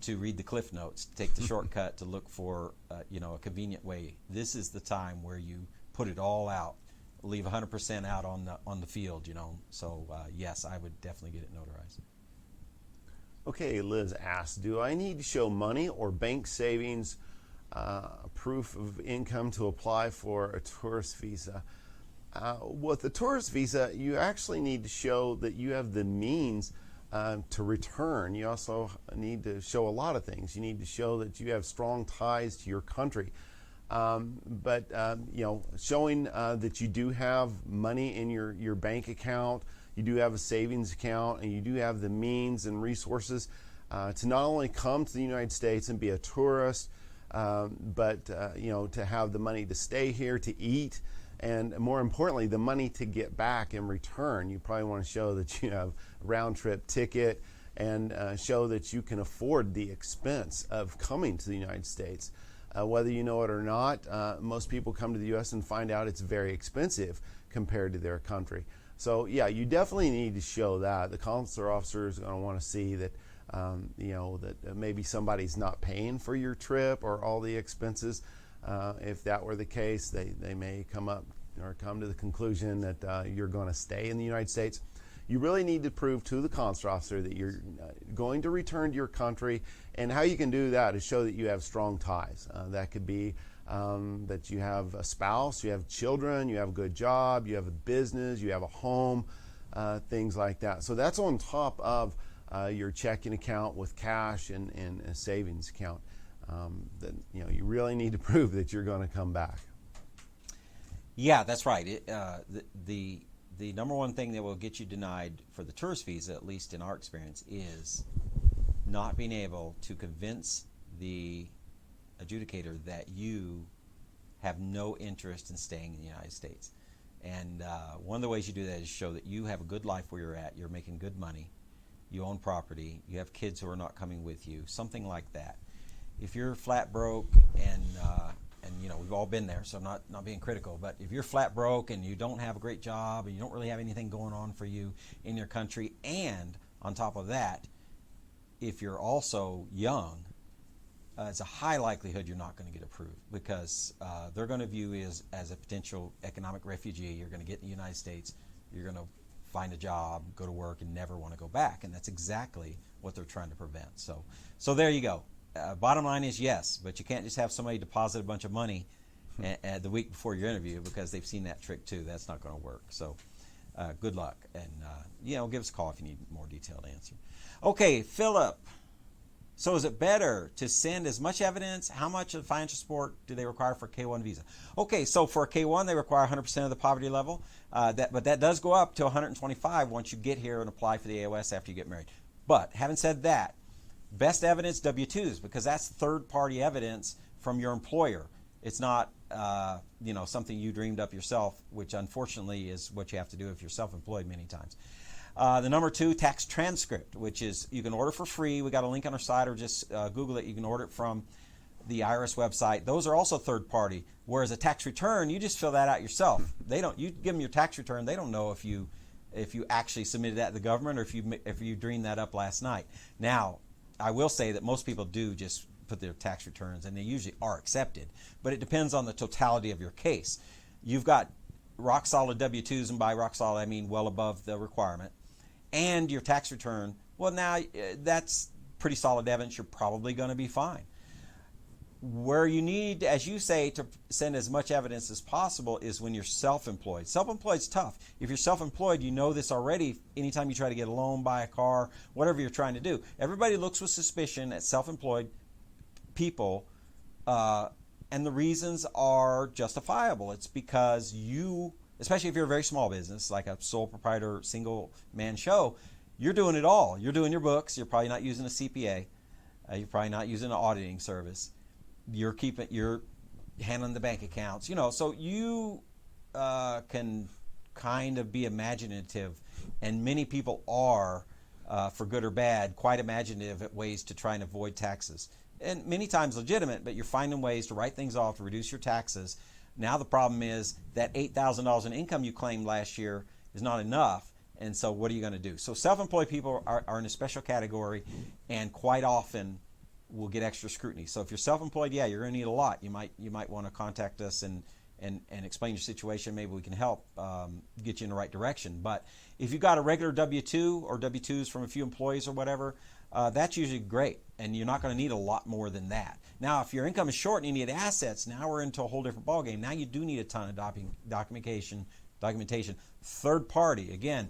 to read the Cliff Notes, to take the shortcut, to look for, a convenient way. This is the time where you put it all out, leave 100% out on the field, So, yes, I would definitely get it notarized. Okay, Liz asks, do I need to show money or bank savings, proof of income to apply for a tourist visa? With the tourist visa, you actually need to show that you have the means to return. You also need to show a lot of things. You need to show that you have strong ties to your country. But showing that you do have money in your bank account, you do have a savings account, and you do have the means and resources to not only come to the United States and be a tourist, but to have the money to stay here, to eat, and more importantly, the money to get back and return. You probably want to show that you have a round-trip ticket and show that you can afford the expense of coming to the United States. Whether you know it or not, most people come to the U.S. and find out it's very expensive compared to their country. So yeah, you definitely need to show that. The consular officer is going to want to see that, that maybe somebody's not paying for your trip or all the expenses. If that were the case, they may come to the conclusion that you're going to stay in the United States. You really need to prove to the consular officer that you're going to return to your country, and how you can do that is show that you have strong ties. That could be that you have a spouse, you have children, you have a good job, you have a business, you have a home, things like that. So that's on top of your checking account with cash and a savings account. then you really need to prove that you're going to come back. Yeah, that's right. The number one thing that will get you denied for the tourist visa, at least in our experience, is not being able to convince the adjudicator that you have no interest in staying in the United States. And one of the ways you do that is show that you have a good life where you're at, you're making good money, you own property, you have kids who are not coming with you, something like that. If you're flat broke and we've all been there, so I'm not being critical, but if you're flat broke and you don't have a great job and you don't really have anything going on for you in your country, and on top of that, if you're also young, it's a high likelihood you're not going to get approved, because they're going to view you as a potential economic refugee. You're going to get in the United States, you're going to find a job, go to work, and never want to go back, and that's exactly what they're trying to prevent. So there you go. Bottom line is yes, but you can't just have somebody deposit a bunch of money the week before your interview, because they've seen that trick too. That's not going to work. So good luck, and give us a call if you need a more detailed answer. Okay, Philip. So is it better to send as much evidence? How much of financial support do they require for a K-1 visa? Okay, so for a K-1, they require 100% of the poverty level, but that does go up to 125 once you get here and apply for the AOS after you get married. But having said that, best evidence, W-2s, because that's third-party evidence from your employer. It's not something you dreamed up yourself, which unfortunately is what you have to do if you're self-employed many times. The number 2, tax transcript, which is you can order for free. We got a link on our site, or just Google it. You can order it from the IRS website. Those are also third party. Whereas a tax return, you just fill that out yourself. You give them your tax return. They don't know if you actually submitted that to the government, or if you dreamed that up last night. Now, I will say that most people do just put their tax returns, and they usually are accepted. But it depends on the totality of your case. You've got rock solid W-2s, and by rock solid I mean well above the requirement, and your tax return. Well, now that's pretty solid evidence. You're probably going to be fine. Where you need, as you say, to send as much evidence as possible is when you're self-employed. Self-employed is tough. If you're self-employed, you know this already. Anytime you try to get a loan, buy a car, whatever you're trying to do, everybody looks with suspicion at self-employed people, and the reasons are justifiable. It's because you, especially if you're a very small business, like a sole proprietor, single man show, you're doing it all. You're doing your books. You're probably not using a CPA. You're probably not using an auditing service. You're handling the bank accounts. So you can kind of be imaginative, and many people are, for good or bad, quite imaginative at ways to try and avoid taxes. And many times legitimate, but you're finding ways to write things off to reduce your taxes. Now the problem is that $8,000 in income you claimed last year is not enough, and so what are you going to do? So self-employed people are in a special category, and quite often will get extra scrutiny. So if you're self-employed, you're going to need a lot. You might want to contact us and explain your situation. Maybe we can help get you in the right direction. But if you've got a regular W-2 or W-2s from a few employees or whatever, that's usually great, and you're not going to need a lot more than that. Now, if your income is short and you need assets, now we're into a whole different ballgame. Now you do need a ton of documentation. Third party, again,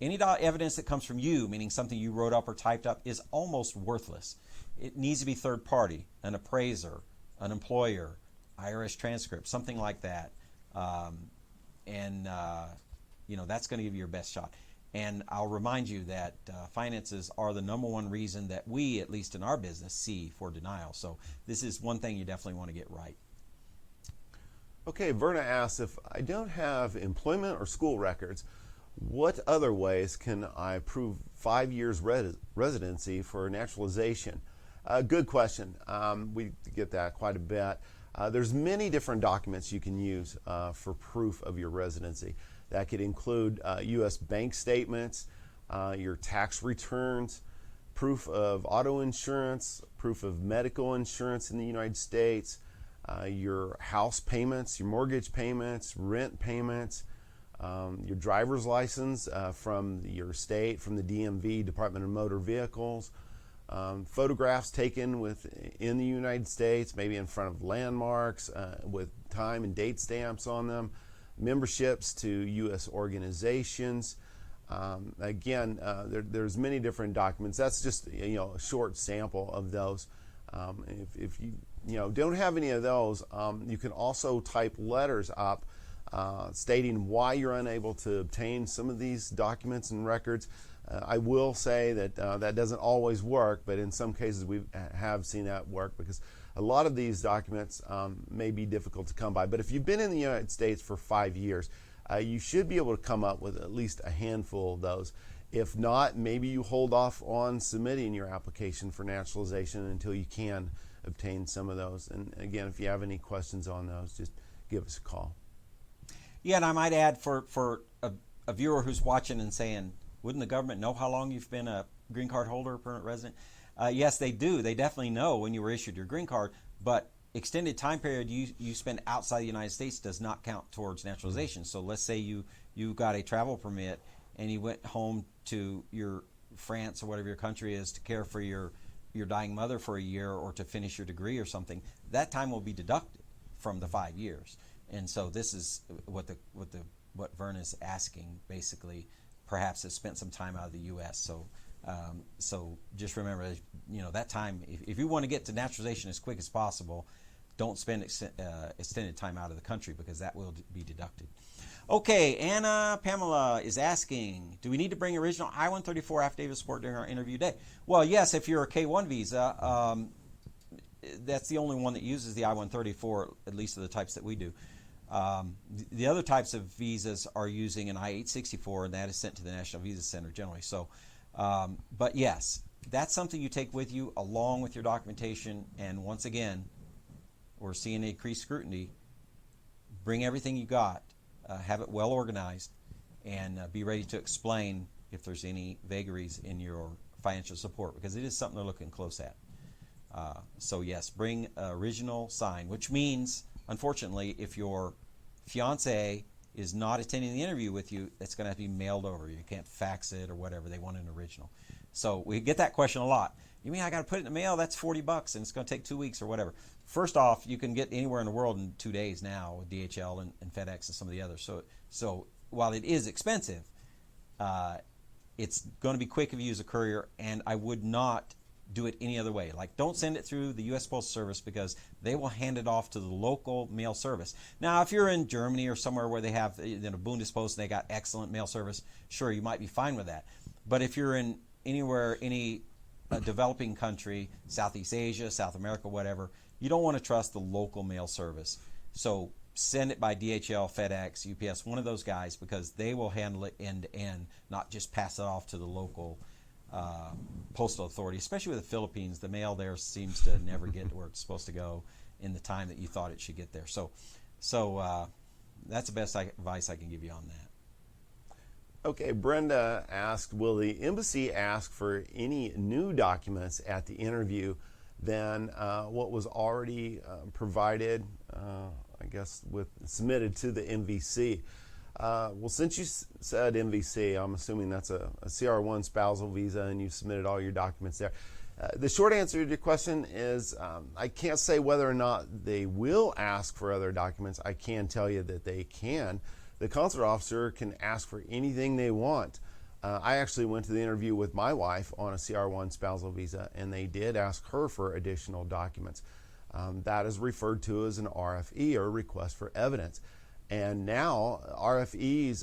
any evidence that comes from you, meaning something you wrote up or typed up, is almost worthless. It needs to be third party, an appraiser, an employer, IRS transcript, something like that. That's going to give you your best shot. And I'll remind you that finances are the number one reason that we, at least in our business, see for denial. So this is one thing you definitely want to get right. Okay, Verna asks, if I don't have employment or school records, what other ways can I prove 5 years residency for naturalization? Good question. We get that quite a bit. There's many different documents you can use for proof of your residency. That could include U.S. bank statements, your tax returns, proof of auto insurance, proof of medical insurance in the United States, your house payments, your mortgage payments, rent payments, your driver's license from your state, from the DMV, Department of Motor Vehicles, photographs taken in the United States, maybe in front of landmarks with time and date stamps on them, memberships to U.S. organizations. There's many different documents. That's just a short sample of those. If you don't have any of those, you can also type letters up stating why you're unable to obtain some of these documents and records. I will say that that doesn't always work, but in some cases we have seen that work because a lot of these documents may be difficult to come by. But if you've been in the United States for 5 years, you should be able to come up with at least a handful of those. If not, maybe you hold off on submitting your application for naturalization until you can obtain some of those. And again, if you have any questions on those, just give us a call. Yeah, and I might add for a viewer who's watching and saying, wouldn't the government know how long you've been a green card holder or permanent resident? Yes, they do. They definitely know when you were issued your green card, but extended time period you spend outside the United States does not count towards naturalization. So let's say you got a travel permit and you went home to your France or whatever your country is to care for your dying mother for a year or to finish your degree or something. That time will be deducted from the 5 years. And so this is what Vern is asking, basically. Perhaps has spent some time out of the U.S. So just remember, that time. If you want to get to naturalization as quick as possible, don't spend extended time out of the country because that will be deducted. Okay, Anna Pamela is asking, do we need to bring original I-134 affidavit of support during our interview day? Well, yes, if you're a K-1 visa, that's the only one that uses the I-134, at least of the types that we do. The other types of visas are using an I-864, and that is sent to the National Visa Center generally. So, but yes, that's something you take with you along with your documentation. And once again, we're seeing increased scrutiny. Bring everything you got, have it well organized, and be ready to explain if there's any vagaries in your financial support, because it is something they're looking close at. So yes, bring original sign, which means, unfortunately, if your fiance is not attending the interview with you, it's going to have to be mailed over. You can't fax it or whatever. They want an original. So we get that question a lot. You mean I got to put it in the mail? That's $40 and it's going to take 2 weeks or whatever. First off, you can get anywhere in the world in 2 days now with DHL and FedEx and some of the others. So while it is expensive, it's going to be quick if you use a courier, and I would not do it any other way. Like, don't send it through the U.S. Postal Service because they will hand it off to the local mail service. Now, if you're in Germany or somewhere where they have Bundespost and they got excellent mail service, sure, you might be fine with that. But if you're in any developing country, Southeast Asia, South America, whatever, you don't want to trust the local mail service. So send it by DHL, FedEx, UPS, one of those guys, because they will handle it end to end, not just pass it off to the local postal authority. Especially with the Philippines, the mail there seems to never get to where it's supposed to go in the time that you thought it should get there. So that's the best advice I can give you on that. Okay, Brenda asked, will the embassy ask for any new documents at the interview than what was already provided, I guess, submitted to the MVC? Well, since you said MVC, I'm assuming that's a CR1 spousal visa and you submitted all your documents there. The short answer to your question is I can't say whether or not they will ask for other documents. I can tell you that they can. The consular officer can ask for anything they want. I actually went to the interview with my wife on a CR1 spousal visa, and they did ask her for additional documents. That is referred to as an RFE, or request for evidence. And now RFEs,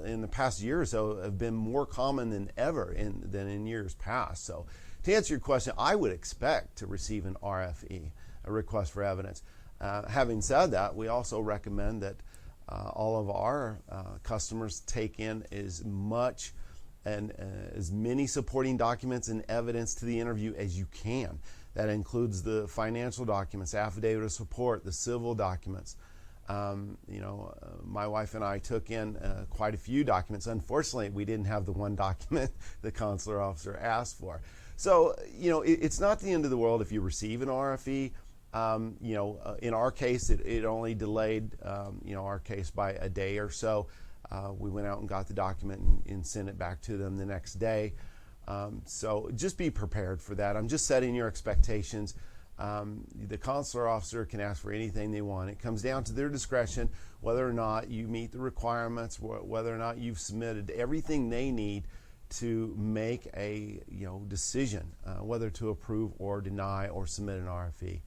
in the past year or so, have been more common than ever than in years past. So to answer your question, I would expect to receive an RFE, a request for evidence. Having said that, we also recommend that all of our customers take in as much and as many supporting documents and evidence to the interview as you can. That includes the financial documents, affidavit of support, the civil documents. My wife and I took in quite a few documents. Unfortunately, we didn't have the one document the consular officer asked for. So, it's not the end of the world if you receive an RFE. In our case, it only delayed, our case by a day or so. We went out and got the document and sent it back to them the next day. So just be prepared for that. I'm just setting your expectations. The consular officer can ask for anything they want. It comes down to their discretion whether or not you meet the requirements, whether or not you've submitted everything they need to make a decision whether to approve or deny or submit an RFE.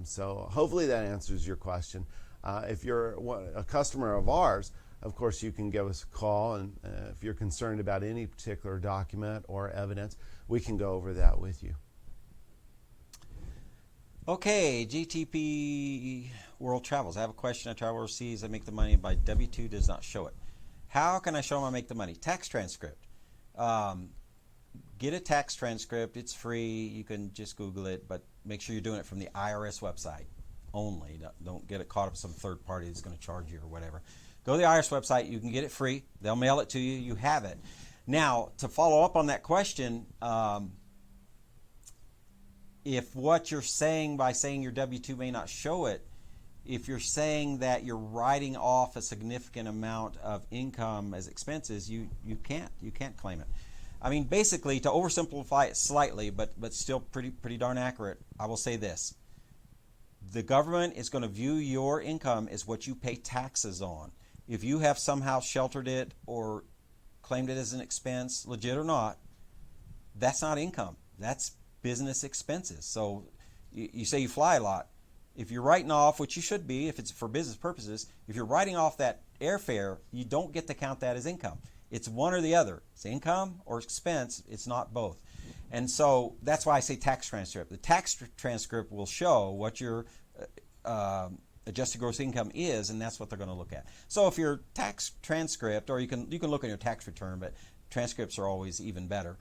So hopefully that answers your question. If you're a customer of ours, of course you can give us a call, and if you're concerned about any particular document or evidence, we can go over that with you. Okay, GTP World Travels. I have a question. I travel overseas. I make the money by W-2 does not show it. How can I show them I make the money? Tax transcript. Get a tax transcript. It's free. You can just Google it, but make sure you're doing it from the IRS website only. Don't get it caught up with some third party that's going to charge you or whatever. Go to the IRS website. You can get it free. They'll mail it to you. You have it. Now, to follow up on that question, if what you're saying by saying your W-2 may not show it, if you're saying that you're writing off a significant amount of income as expenses, you can't claim it. I mean, basically, to oversimplify it slightly, but still pretty darn accurate, I will say this. The government is going to view your income as what you pay taxes on. If you have somehow sheltered it or claimed it as an expense, legit or not, that's not income. That's business expenses. So you say you fly a lot. If you're writing off, which you should be if it's for business purposes, if you're writing off that airfare, you don't get to count that as income. It's one or the other. It's income or expense. It's not both. And so that's why I say tax transcript. The tax transcript will show what your adjusted gross income is, and that's what they're going to look at. So if your tax transcript, or you can look at your tax return, but transcripts are always even better.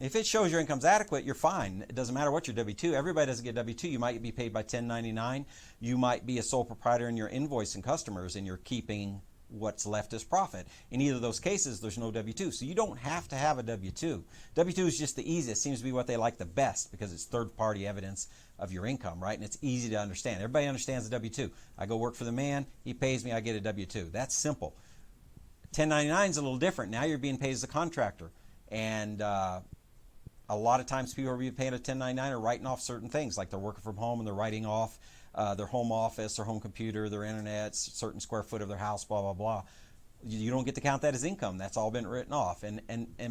If it shows your income's adequate, you're fine. It doesn't matter what your W-2. Everybody doesn't get W-2. You might be paid by 1099. You might be a sole proprietor and you're invoicing customers and you're keeping what's left as profit. In either of those cases, there's no W-2. So you don't have to have a W-2. W-2 is just the easiest. Seems to be what they like the best because it's third-party evidence of your income, right? And it's easy to understand. Everybody understands the W-2. I go work for the man. He pays me. I get a W-2. That's simple. 1099 is a little different. Now you're being paid as a contractor. And a lot of times people are being paid a 1099 or writing off certain things, like they're working from home and they're writing off their home office, their home computer, their internet, certain square foot of their house, blah, blah, blah. You don't get to count that as income. That's all been written off. And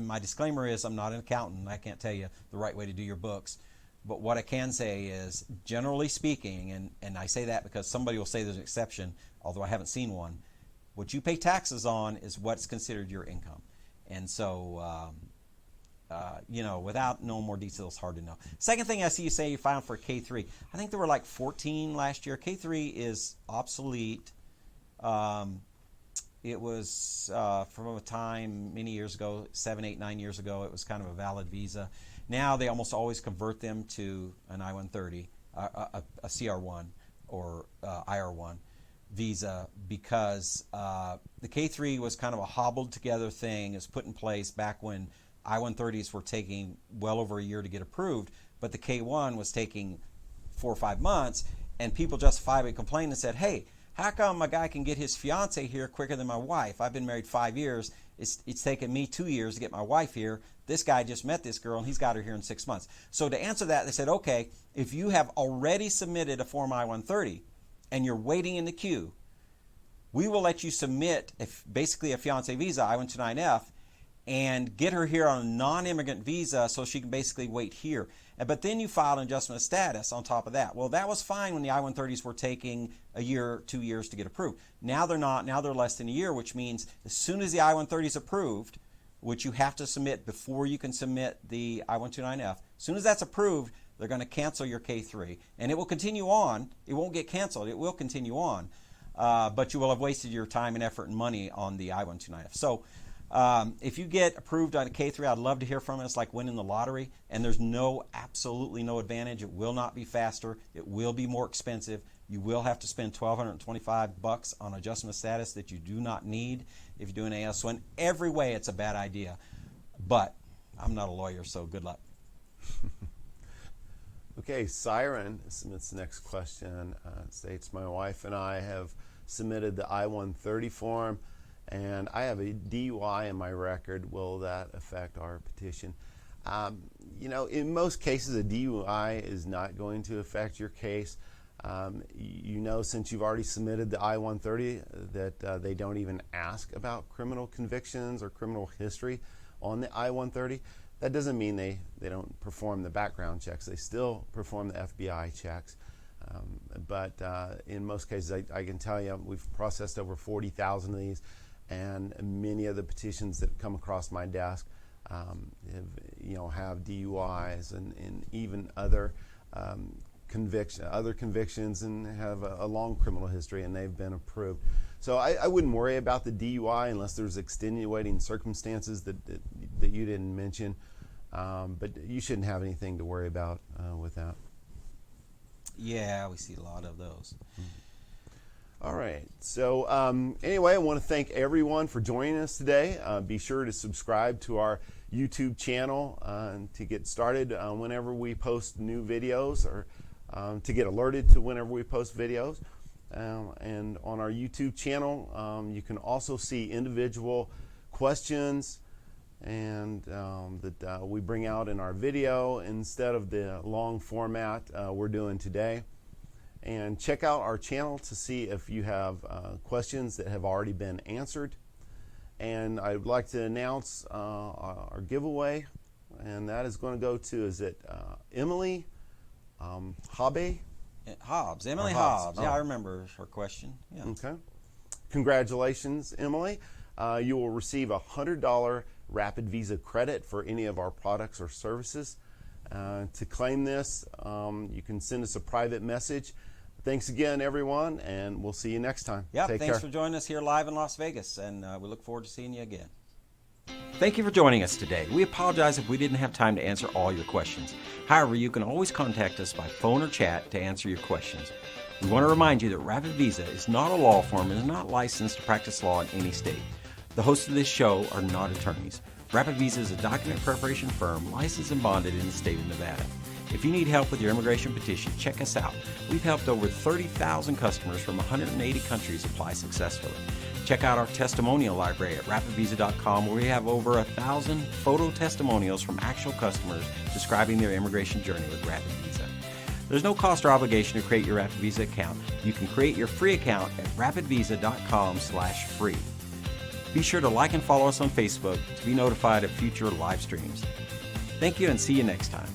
my disclaimer is I'm not an accountant. I can't tell you the right way to do your books. But what I can say is, generally speaking, and I say that because somebody will say there's an exception, although I haven't seen one, what you pay taxes on is what's considered your income. And so without knowing more details, it's hard to know. Second thing I see you say you filed for K3. I think there were like 14 last year. K3 is obsolete. It was from a time many years ago, 7, 8, 9 years ago, it was kind of a valid visa. Now they almost always convert them to an I-130, a CR1 or IR1 visa because the K3 was kind of a hobbled together thing. It was put in place back when I-130s were taking well over a year to get approved, but the K1 was taking 4 or 5 months, and people justifiably complained and said, hey, how come a guy can get his fiance here quicker than my wife? I've been married 5 years. It's taken me 2 years to get my wife here. This guy just met this girl, and he's got her here in 6 months. So to answer that, they said, okay, if you have already submitted a Form I-130 and you're waiting in the queue, we will let you submit basically a fiance visa, I-129F, and get her here on a non-immigrant visa so she can basically wait here. But then you filed an adjustment of status on top of that. Well, that was fine when the I-130s were taking a year, 2 years to get approved. Now they're not. Now they're less than a year, which means as soon as the I-130 is approved, which you have to submit before you can submit the I-129F, as soon as that's approved, they're going to cancel your K3. And it will continue on. It won't get canceled. It will continue on. But you will have wasted your time and effort and money on the I-129F. So if you get approved on a K3, I'd love to hear from it. It's like winning the lottery, and there's absolutely no advantage. It will not be faster. It will be more expensive. You will have to spend $1,225 on adjustment of status that you do not need if you're doing AS. So in every way, it's a bad idea. But I'm not a lawyer, so good luck. Okay, Siren submits the next question. It states, my wife and I have submitted the I-130 form, and I have a DUI in my record. Will that affect our petition? In most cases, a DUI is not going to affect your case. You know, since you've already submitted the I-130 that they don't even ask about criminal convictions or criminal history on the I-130. That doesn't mean they don't perform the background checks. They still perform the FBI checks. But in most cases, I can tell you, we've processed over 40,000 of these, and many of the petitions that come across my desk have DUIs and even other convictions and have a long criminal history, and they've been approved. So I wouldn't worry about the DUI unless there's extenuating circumstances that you didn't mention. But you shouldn't have anything to worry about with that. Yeah, we see a lot of those. All right. So anyway, I want to thank everyone for joining us today. Be sure to subscribe to our YouTube channel to get started whenever we post new videos, or to get alerted to whenever we post videos. And on our YouTube channel, you can also see individual questions and that we bring out in our video instead of the long format we're doing today. And check out our channel to see if you have questions that have already been answered. And I'd like to announce our giveaway, and that is going to go to, is it Emily Hobby? Hobbs, Emily Hobbs. Hobbs. Yeah, Oh. I remember her question. Yeah. Okay. Congratulations, Emily. You will receive a $100 RapidVisa credit for any of our products or services. To claim this, you can send us a private message. Thanks again, everyone, and we'll see you next time. Yeah, Take thanks care. for joining us here live in Las Vegas, and we look forward to seeing you again. Thank you for joining us today. We apologize if we didn't have time to answer all your questions. However, you can always contact us by phone or chat to answer your questions. We want to remind you that RapidVisa is not a law firm and is not licensed to practice law in any state. The hosts of this show are not attorneys. RapidVisa is a document preparation firm licensed and bonded in the state of Nevada. If you need help with your immigration petition, check us out. We've helped over 30,000 customers from 180 countries apply successfully. Check out our testimonial library at RapidVisa.com, where we have over 1,000 photo testimonials from actual customers describing their immigration journey with RapidVisa. There's no cost or obligation to create your RapidVisa account. You can create your free account at RapidVisa.com/free. Be sure to like and follow us on Facebook to be notified of future live streams. Thank you, and see you next time.